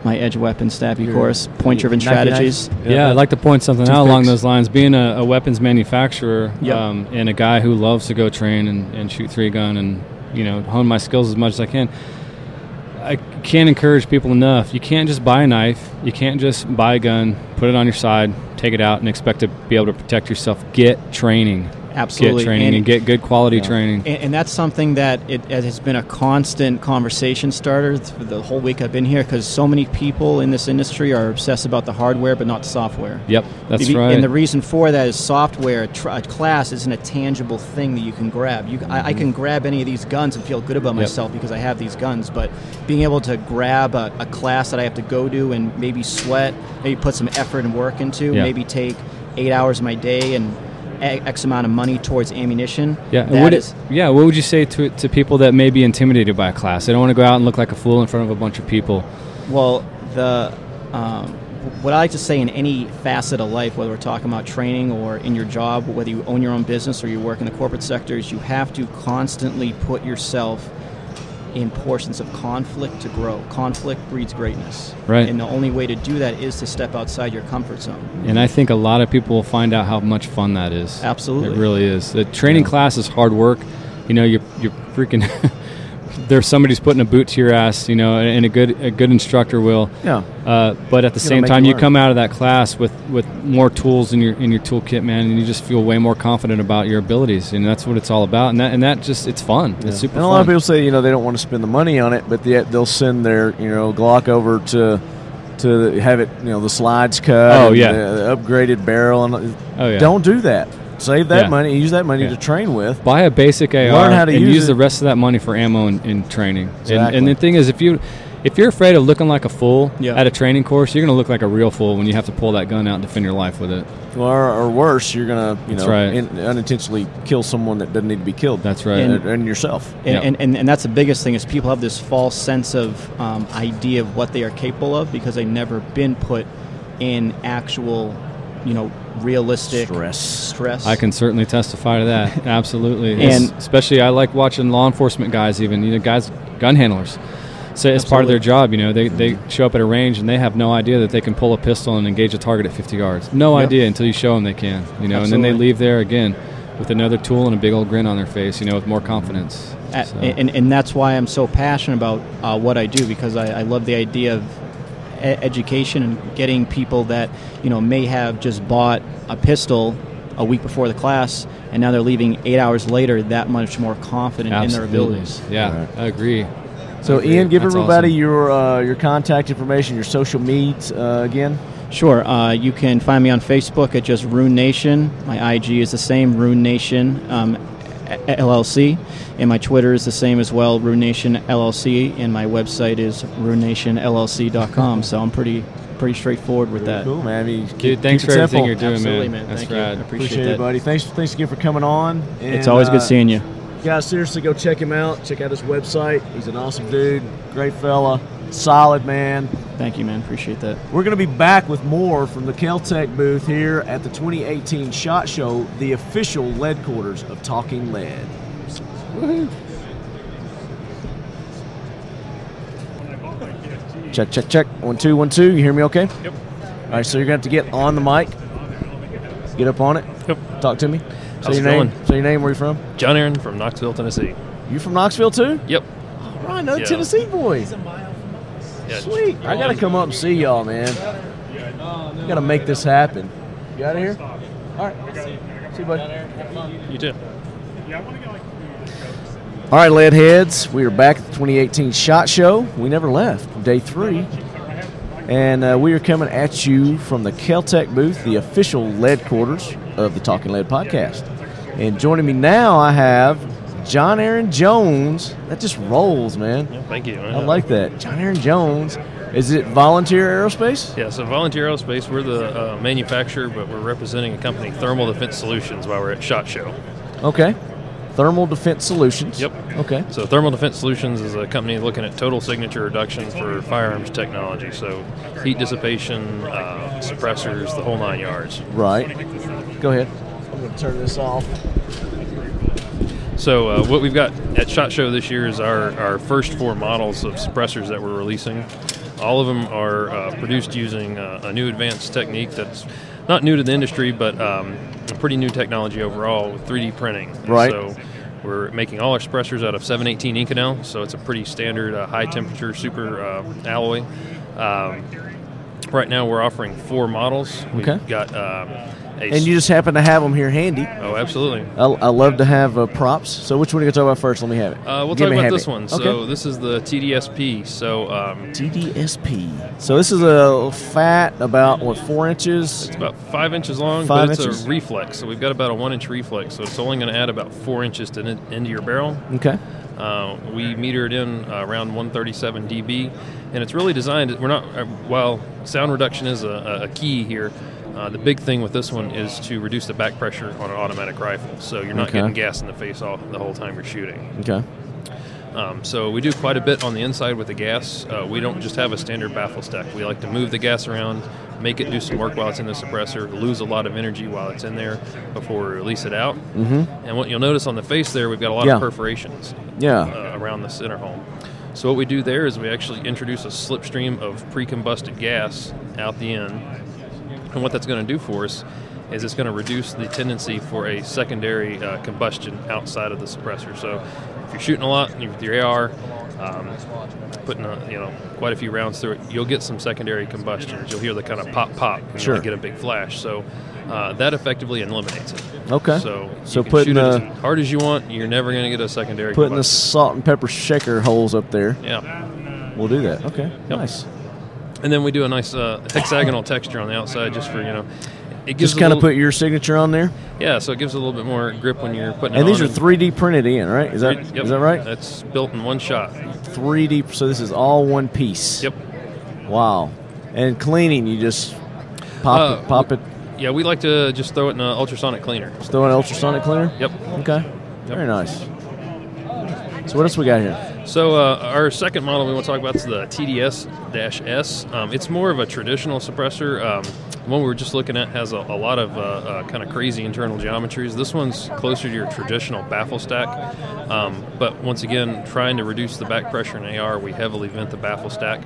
Speaker 8: edge weapon stabby course, point-driven strategies.
Speaker 6: Yeah, I'd like to point something out along those lines. Being a weapons manufacturer and a guy who loves to go train and shoot 3-gun and hone my skills as much as I can, I can't encourage people enough. You can't just buy a knife. You can't just buy a gun, put it on your side, take it out, and expect to be able to protect yourself. Get training.
Speaker 8: Absolutely.
Speaker 6: Get training and get good quality training.
Speaker 8: And that's something that it has been a constant conversation starter for the whole week I've been here, because so many people in this industry are obsessed about the hardware but not the software.
Speaker 6: Yep, that's right.
Speaker 8: And the reason for that is software. A class isn't a tangible thing that you can grab. I can grab any of these guns and feel good about myself because I have these guns, but being able to grab a class that I have to go to and maybe sweat, maybe put some effort and work into, maybe take 8 hours of my day and X amount of money towards ammunition.
Speaker 6: Yeah. What would you say to people that may be intimidated by a class? They don't want to go out and look like a fool in front of a bunch of people.
Speaker 8: Well, what I like to say in any facet of life, whether we're talking about training or in your job, whether you own your own business or you work in the corporate sector, is you have to constantly put yourself in portions of conflict to grow. Conflict breeds greatness.
Speaker 6: Right.
Speaker 8: And the only way to do that is to step outside your comfort zone.
Speaker 6: And I think a lot of people will find out how much fun that is.
Speaker 8: Absolutely.
Speaker 6: It really is. The training class is hard work. You're freaking... There's somebody's putting a boot to your ass, and a good instructor will.
Speaker 3: Yeah.
Speaker 6: But at the same time, you come out of that class with more tools in your toolkit, man, and you just feel way more confident about your abilities, and that's what it's all about. And that just it's fun. Yeah. It's super fun.
Speaker 3: And a lot of people say they don't want to spend the money on it, but they'll send their Glock over to have it the slides cut.
Speaker 6: Oh yeah.
Speaker 3: The upgraded barrel and.
Speaker 6: Oh yeah.
Speaker 3: Don't do that. Save that money. Use that money to train with.
Speaker 6: Buy a basic AR.
Speaker 3: Learn how to
Speaker 6: use the rest of that money for ammo and training.
Speaker 3: Exactly.
Speaker 6: And the thing is, if you're afraid of looking like a fool at a training course, you're going to look like a real fool when you have to pull that gun out and defend your life with it.
Speaker 3: Or worse, you're going to
Speaker 6: right.
Speaker 3: unintentionally kill someone that doesn't need to be killed.
Speaker 6: That's right.
Speaker 3: And yourself.
Speaker 8: And that's the biggest thing is people have this false sense of idea of what they are capable of because they've never been put in actual, realistic stress.
Speaker 6: I can certainly testify to that. Absolutely. And especially I like watching law enforcement guys guys, gun handlers. So it's part of their job, They show up at a range and they have no idea that they can pull a pistol and engage a target at 50 yards. No idea until you show them they can, and then they leave there again with another tool and a big old grin on their face, with more confidence.
Speaker 8: And that's why I'm so passionate about what I do because I love the idea of education and getting people that may have just bought a pistol a week before the class and now they're leaving 8 hours later that much more confident in their abilities.
Speaker 6: Yeah, I agree.
Speaker 3: So Ian, give everybody awesome. your contact information, your social medias again.
Speaker 8: Sure. You can find me on Facebook at just Runenation. My IG is the same, Runenation LLC, and my Twitter is the same as well, Runenation LLC, and my website is runenationllc.com. So I'm pretty straightforward with that.
Speaker 3: Cool, man.
Speaker 6: Dude, thanks for everything you're doing,
Speaker 8: Absolutely,
Speaker 6: man.
Speaker 8: That's
Speaker 6: Thank
Speaker 8: rad.
Speaker 6: you.
Speaker 8: I appreciate
Speaker 3: it, buddy. Thanks again for coming on. And,
Speaker 8: it's always good seeing you.
Speaker 3: Guys, seriously, go check him out. Check out his website. He's an awesome dude, great fella, solid man.
Speaker 8: Thank you, man. Appreciate that.
Speaker 3: We're going to be back with more from the Kel-Tec booth here at the 2018 SHOT Show, the official lead quarters of Talking Lead. Woohoo. Check. 1 2 1 2. You hear me okay?
Speaker 7: Yep.
Speaker 3: All right, so you're going to have to get on the mic. Get up on it.
Speaker 7: Yep.
Speaker 3: Talk to me.
Speaker 7: How's it going?
Speaker 3: Say your name. Where you from?
Speaker 7: John Arron from Knoxville, Tennessee.
Speaker 3: You from Knoxville too?
Speaker 7: Yep.
Speaker 3: All right, another Tennessee boy.
Speaker 7: Yeah,
Speaker 3: Sweet. I got to come up and see y'all, man. We got to make this happen. You out of here? All right. See you, buddy.
Speaker 7: You too.
Speaker 3: All right, lead heads. We are back at the 2018 SHOT Show. We never left. Day 3. And we are coming at you from the Kel-Tec booth, the official lead quarters of the Talking Lead podcast. And joining me now, I have John Arron Jones. That just rolls, man.
Speaker 7: Yeah, thank you.
Speaker 3: I like that. John Arron Jones. Is it Volunteer Aerospace?
Speaker 7: Yeah, so Volunteer Aerospace, we're the manufacturer, but we're representing a company, Thermal Defense Solutions, while we're at SHOT Show.
Speaker 3: Okay. Thermal Defense Solutions.
Speaker 7: Yep.
Speaker 3: Okay.
Speaker 7: So Thermal Defense Solutions is a company looking at total signature reduction for firearms technology. So heat dissipation, suppressors, the whole 9 yards.
Speaker 3: Right. Go ahead. I'm going to turn this off.
Speaker 7: So what we've got at SHOT Show this year is our first 4 models of suppressors that we're releasing. All of them are produced using a new advanced technique that's not new to the industry, but a pretty new technology overall with 3D printing.
Speaker 3: Right.
Speaker 7: So we're making all our suppressors out of 718 Inconel, so it's a pretty standard high temperature super alloy. Right now we're offering 4 models. We've got
Speaker 3: and you just happen to have them here handy.
Speaker 7: Oh, absolutely.
Speaker 3: I love to have props. So which one are you going to talk about first? Let me have it.
Speaker 7: We'll talk about this one. So this is the TDSP. So
Speaker 3: TDSP. So this is a fat about, 4 inches?
Speaker 7: It's about 5 inches long, but it's a reflex. So we've got about a 1 inch reflex. So it's only going to add about 4 inches to into your barrel.
Speaker 3: Okay.
Speaker 7: We meter it in around 137 dB, and it's really designed. We're not while sound reduction is a key here.
Speaker 9: The big thing with this one is to reduce the back pressure on an automatic rifle, so you're not getting gas in the face the whole time you're shooting.
Speaker 3: Okay.
Speaker 9: So we do quite a bit on the inside with the gas. We don't just have a standard baffle stack. We like to move the gas around, make it do some work while it's in the suppressor, lose a lot of energy while it's in there before we release it out. And what you'll notice on the face there, we've got a lot of perforations around the center hole. So what we do there is we actually introduce a slipstream of pre-combusted gas out the end. And what that's going to do for us is it's going to reduce the tendency for a secondary combustion outside of the suppressor. So if you're shooting a lot with your AR, putting quite a few rounds through it, you'll get some secondary combustions. You'll hear the kind of pop, and you'll get a big flash. So that effectively eliminates it.
Speaker 3: Okay.
Speaker 9: So
Speaker 3: So
Speaker 9: you can
Speaker 3: putting
Speaker 9: shoot it as hard as you want. You're never going to get a secondary
Speaker 3: putting the
Speaker 9: combustion.
Speaker 3: salt and pepper shaker holes up there.
Speaker 9: Yeah.
Speaker 3: We'll do that. Okay. Nice.
Speaker 9: And then we do a nice hexagonal texture on the outside just for, it gives
Speaker 3: Just kind of put your signature on there.
Speaker 9: Yeah, so it gives a little bit more grip when you're putting it
Speaker 3: And
Speaker 9: on.
Speaker 3: these are 3D printed in, right? Is that is that right?
Speaker 9: That's built in one shot.
Speaker 3: 3D. So this is all one piece.
Speaker 9: Yep.
Speaker 3: Wow. And cleaning, you just pop it.
Speaker 9: Yeah, we like to just throw it in an ultrasonic cleaner.
Speaker 3: Just throw an ultrasonic cleaner.
Speaker 9: Yep.
Speaker 3: Okay. Very nice. So what else we got here?
Speaker 9: So our second model we want to talk about is the TDS-S. It's more of a traditional suppressor. The one we were just looking at has a lot of kind of crazy internal geometries. This one's closer to your traditional baffle stack. But once again, trying to reduce the back pressure in AR, we heavily vent the baffle stack.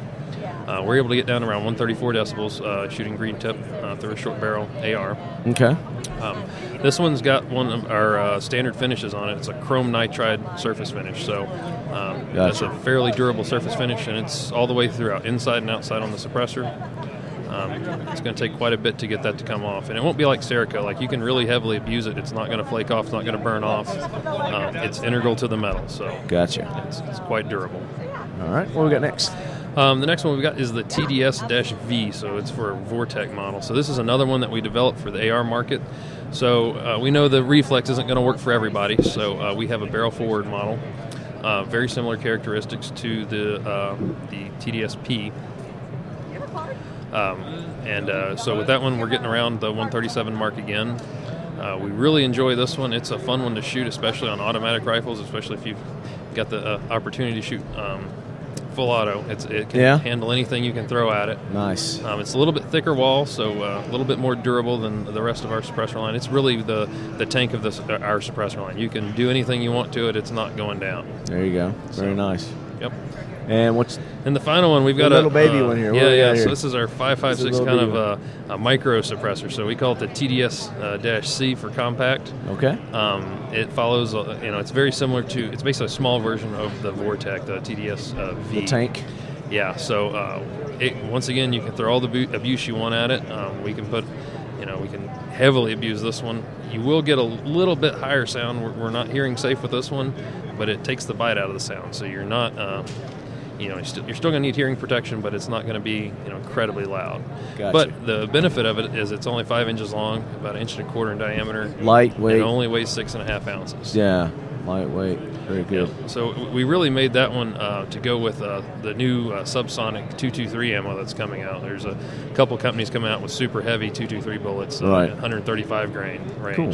Speaker 9: We're able to get down around 134 decibels shooting green tip through a short barrel AR.
Speaker 3: Okay.
Speaker 9: This one's got one of our standard finishes on it. It's a chrome nitride surface finish. So that's a fairly durable surface finish, and it's all the way throughout, inside and outside on the suppressor. It's going to take quite a bit to get that to come off. And it won't be like Cerakote. Like, you can really heavily abuse it. It's not going to flake off. It's not going to burn off. It's integral to the metal. So
Speaker 3: Gotcha.
Speaker 9: It's quite durable.
Speaker 3: All right. What we got next?
Speaker 9: The next one we've got is the TDS-V, so it's for a Vortec model. So this is another one that we developed for the AR market. So we know the reflex isn't going to work for everybody, so we have a barrel-forward model. Very similar characteristics to the TDS-P. So with that one, we're getting around the 137 mark again. We really enjoy this one. It's a fun one to shoot, especially on automatic rifles, especially if you've got the opportunity to shoot full auto. It can handle anything you can throw at it.
Speaker 3: Nice.
Speaker 9: It's a little bit thicker wall, so a little bit more durable than the rest of our suppressor line. It's really the tank of our suppressor line. You can do anything you want to it. It's not going down.
Speaker 3: There you go. Very nice.
Speaker 9: Yep.
Speaker 3: And what's
Speaker 9: the final one? We've got
Speaker 3: a little baby one here.
Speaker 9: Yeah. So this is our 5.56 kind of a micro suppressor. So we call it the TDS-C for compact.
Speaker 3: Okay.
Speaker 9: It follows. It's very similar to. It's basically a small version of the Vortec, the TDS-V.
Speaker 3: The tank.
Speaker 9: Yeah. So once again, you can throw all the abuse you want at it. We can put. We can heavily abuse this one. You will get a little bit higher sound. We're not hearing safe with this one, but it takes the bite out of the sound. So you're not. You're still going to need hearing protection, but it's not going to be incredibly loud.
Speaker 3: Gotcha.
Speaker 9: But the benefit of it is it's only 5 inches long, about 1.25 inches in diameter.
Speaker 3: Lightweight.
Speaker 9: And it only weighs 6.5 ounces.
Speaker 3: Yeah, lightweight. Very good.
Speaker 9: Yeah. So we really made that one to go with the new subsonic 223 ammo that's coming out. There's a couple companies coming out with super heavy 223 bullets, 135 grain range.
Speaker 3: Cool.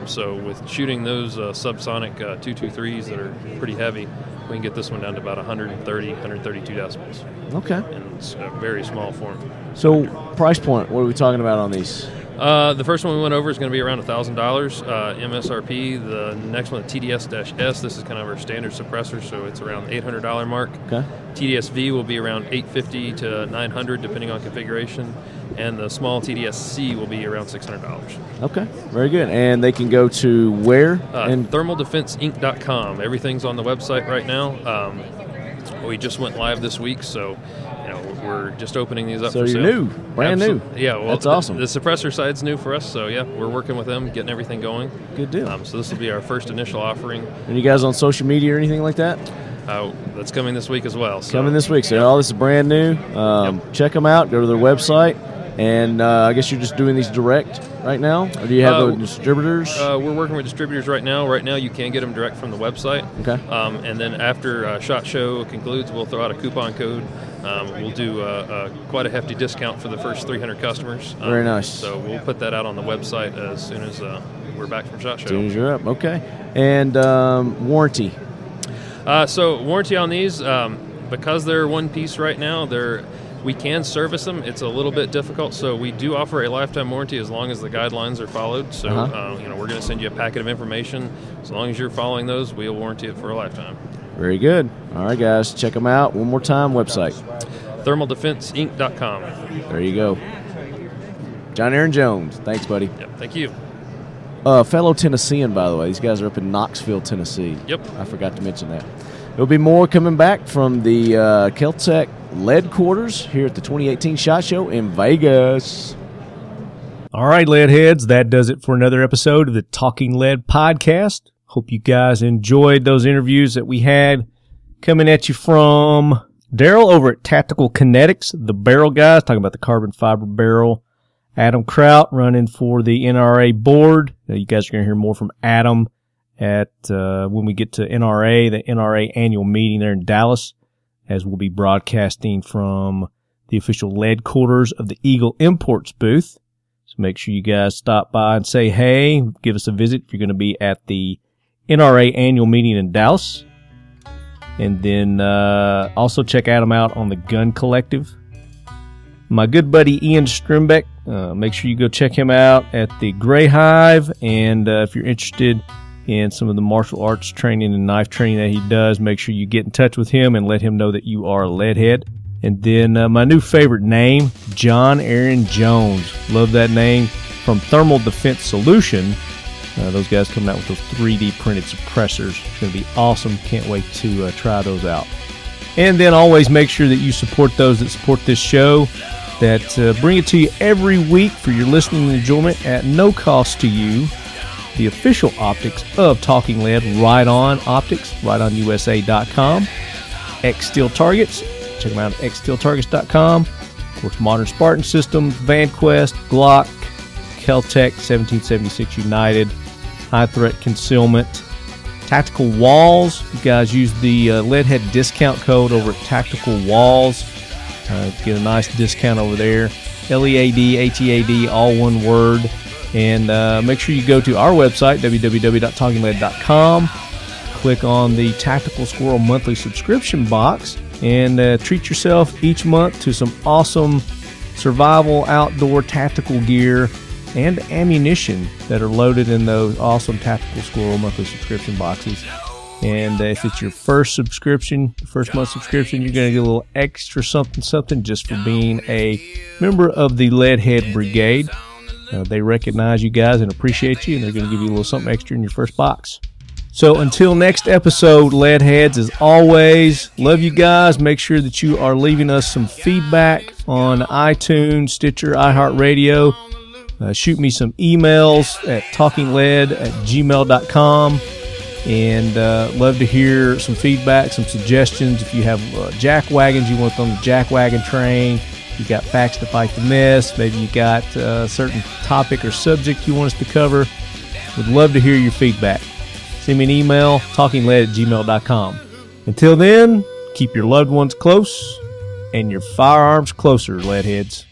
Speaker 9: So with shooting those subsonic 223s that are pretty heavy, we can get this one down to about 132 decibels.
Speaker 3: Okay.
Speaker 9: And it's a very small form.
Speaker 3: So price point, what are we talking about on these?
Speaker 9: The first one we went over is going to be around $1,000 MSRP. The next one, TDS-S, this is kind of our standard suppressor, so it's around the $800 mark.
Speaker 3: Okay.
Speaker 9: TDS-V will be around $850 to $900 depending on configuration, and the small TDS-C will be around $600.
Speaker 3: Okay, very good. And they can go to where?
Speaker 9: ThermalDefenseInc.com. Everything's on the website right now. We just went live this week, so we're just opening these up.
Speaker 3: So
Speaker 9: for
Speaker 3: you're
Speaker 9: sale.
Speaker 3: new, brand new.
Speaker 9: Yeah, well,
Speaker 3: that's awesome.
Speaker 9: The suppressor side's new for us, so yeah, we're working with them, getting everything going.
Speaker 3: Good deal.
Speaker 9: So this will be our first initial offering.
Speaker 3: And you guys on social media or anything like that?
Speaker 9: That's coming this week as well. So.
Speaker 3: Coming this week. So all this is brand new. Check them out. Go to their website. And I guess you're just doing these direct right now? Or do you have distributors?
Speaker 9: We're working with distributors right now. Right now, you can get them direct from the website.
Speaker 3: Okay.
Speaker 9: And then after SHOT Show concludes, we'll throw out a coupon code. We'll do quite a hefty discount for the first 300 customers.
Speaker 3: Very nice.
Speaker 9: So we'll put that out on the website as soon as we're back from SHOT Show.
Speaker 3: As soon as you're up, okay. And warranty?
Speaker 9: So warranty on these, because they're one piece right now, we can service them. It's a little bit difficult, so we do offer a lifetime warranty as long as the guidelines are followed. So we're going to send you a packet of information. As long as you're following those, we'll warranty it for a lifetime.
Speaker 3: Very good. All right, guys, check them out. One more time, website.
Speaker 9: ThermalDefenseInc.com.
Speaker 3: There you go. John Arron Jones. Thanks, buddy.
Speaker 9: Yep, thank you.
Speaker 3: Fellow Tennessean, by the way. These guys are up in Knoxville, Tennessee.
Speaker 9: Yep.
Speaker 3: I forgot to mention that. There'll be more coming back from the Keltec Lead Quarters here at the 2018 SHOT Show in Vegas.
Speaker 1: All right, lead heads, that does it for another episode of the Talking Lead podcast. Hope you guys enjoyed those interviews that we had coming at you from Darrel over at Tactical Kinetics, the barrel guys, talking about the carbon fiber barrel. Adam Kraut running for the NRA board. You guys are going to hear more from Adam at when we get to NRA, the NRA annual meeting there in Dallas, as we'll be broadcasting from the official lead quarters of the Eagle Imports booth. So make sure you guys stop by and say hey, give us a visit if you're going to be at the NRA annual meeting in Dallas. And then also check Adam out on the Gun Collective. My good buddy Ian Strimbeck, make sure you go check him out at the Gray Hive. And if you're interested in some of the martial arts training and knife training that he does, make sure you get in touch with him and let him know that you are a leadhead. And then my new favorite name, John Arron Jones. Love that name. From Thermal Defense Solution. Those guys coming out with those 3D printed suppressors. It's going to be awesome. Can't wait to try those out. And then always make sure that you support those that support this show, that bring it to you every week for your listening enjoyment at no cost to you. The official optics of Talking Lead, Right On Optics, rightonusa.com. X Steel Targets, check them out at xsteeltargets.com. Of course, Modern Spartan Systems, VanQuest, Glock, Keltec, 1776 United, High Threat Concealment, Tactical Walls. You guys use the Leadhead discount code over at Tactical Walls. Get a nice discount over there. LEAD, HEAD, all one word. And make sure you go to our website, www.talkinglead.com. Click on the Tactical Squirrel monthly subscription box and treat yourself each month to some awesome survival outdoor tactical gear and ammunition that are loaded in those awesome Tactical Squirrel monthly subscription boxes. And if it's your first subscription, first month subscription, you're going to get a little extra something just for being a member of the Leadhead Brigade. They recognize you guys and appreciate you, and they're going to give you a little something extra in your first box. So until next episode, Leadheads, as always, love you guys. Make sure that you are leaving us some feedback on iTunes, Stitcher, iHeartRadio. Shoot me some emails at talkingled@gmail.com. And love to hear some feedback, some suggestions. If you have jack wagons you want on the jack wagon train, you got facts to fight the mess, maybe you got a certain topic or subject you want us to cover, would love to hear your feedback. Send me an email, talkingled@gmail.com. Until then, keep your loved ones close and your firearms closer, leadheads.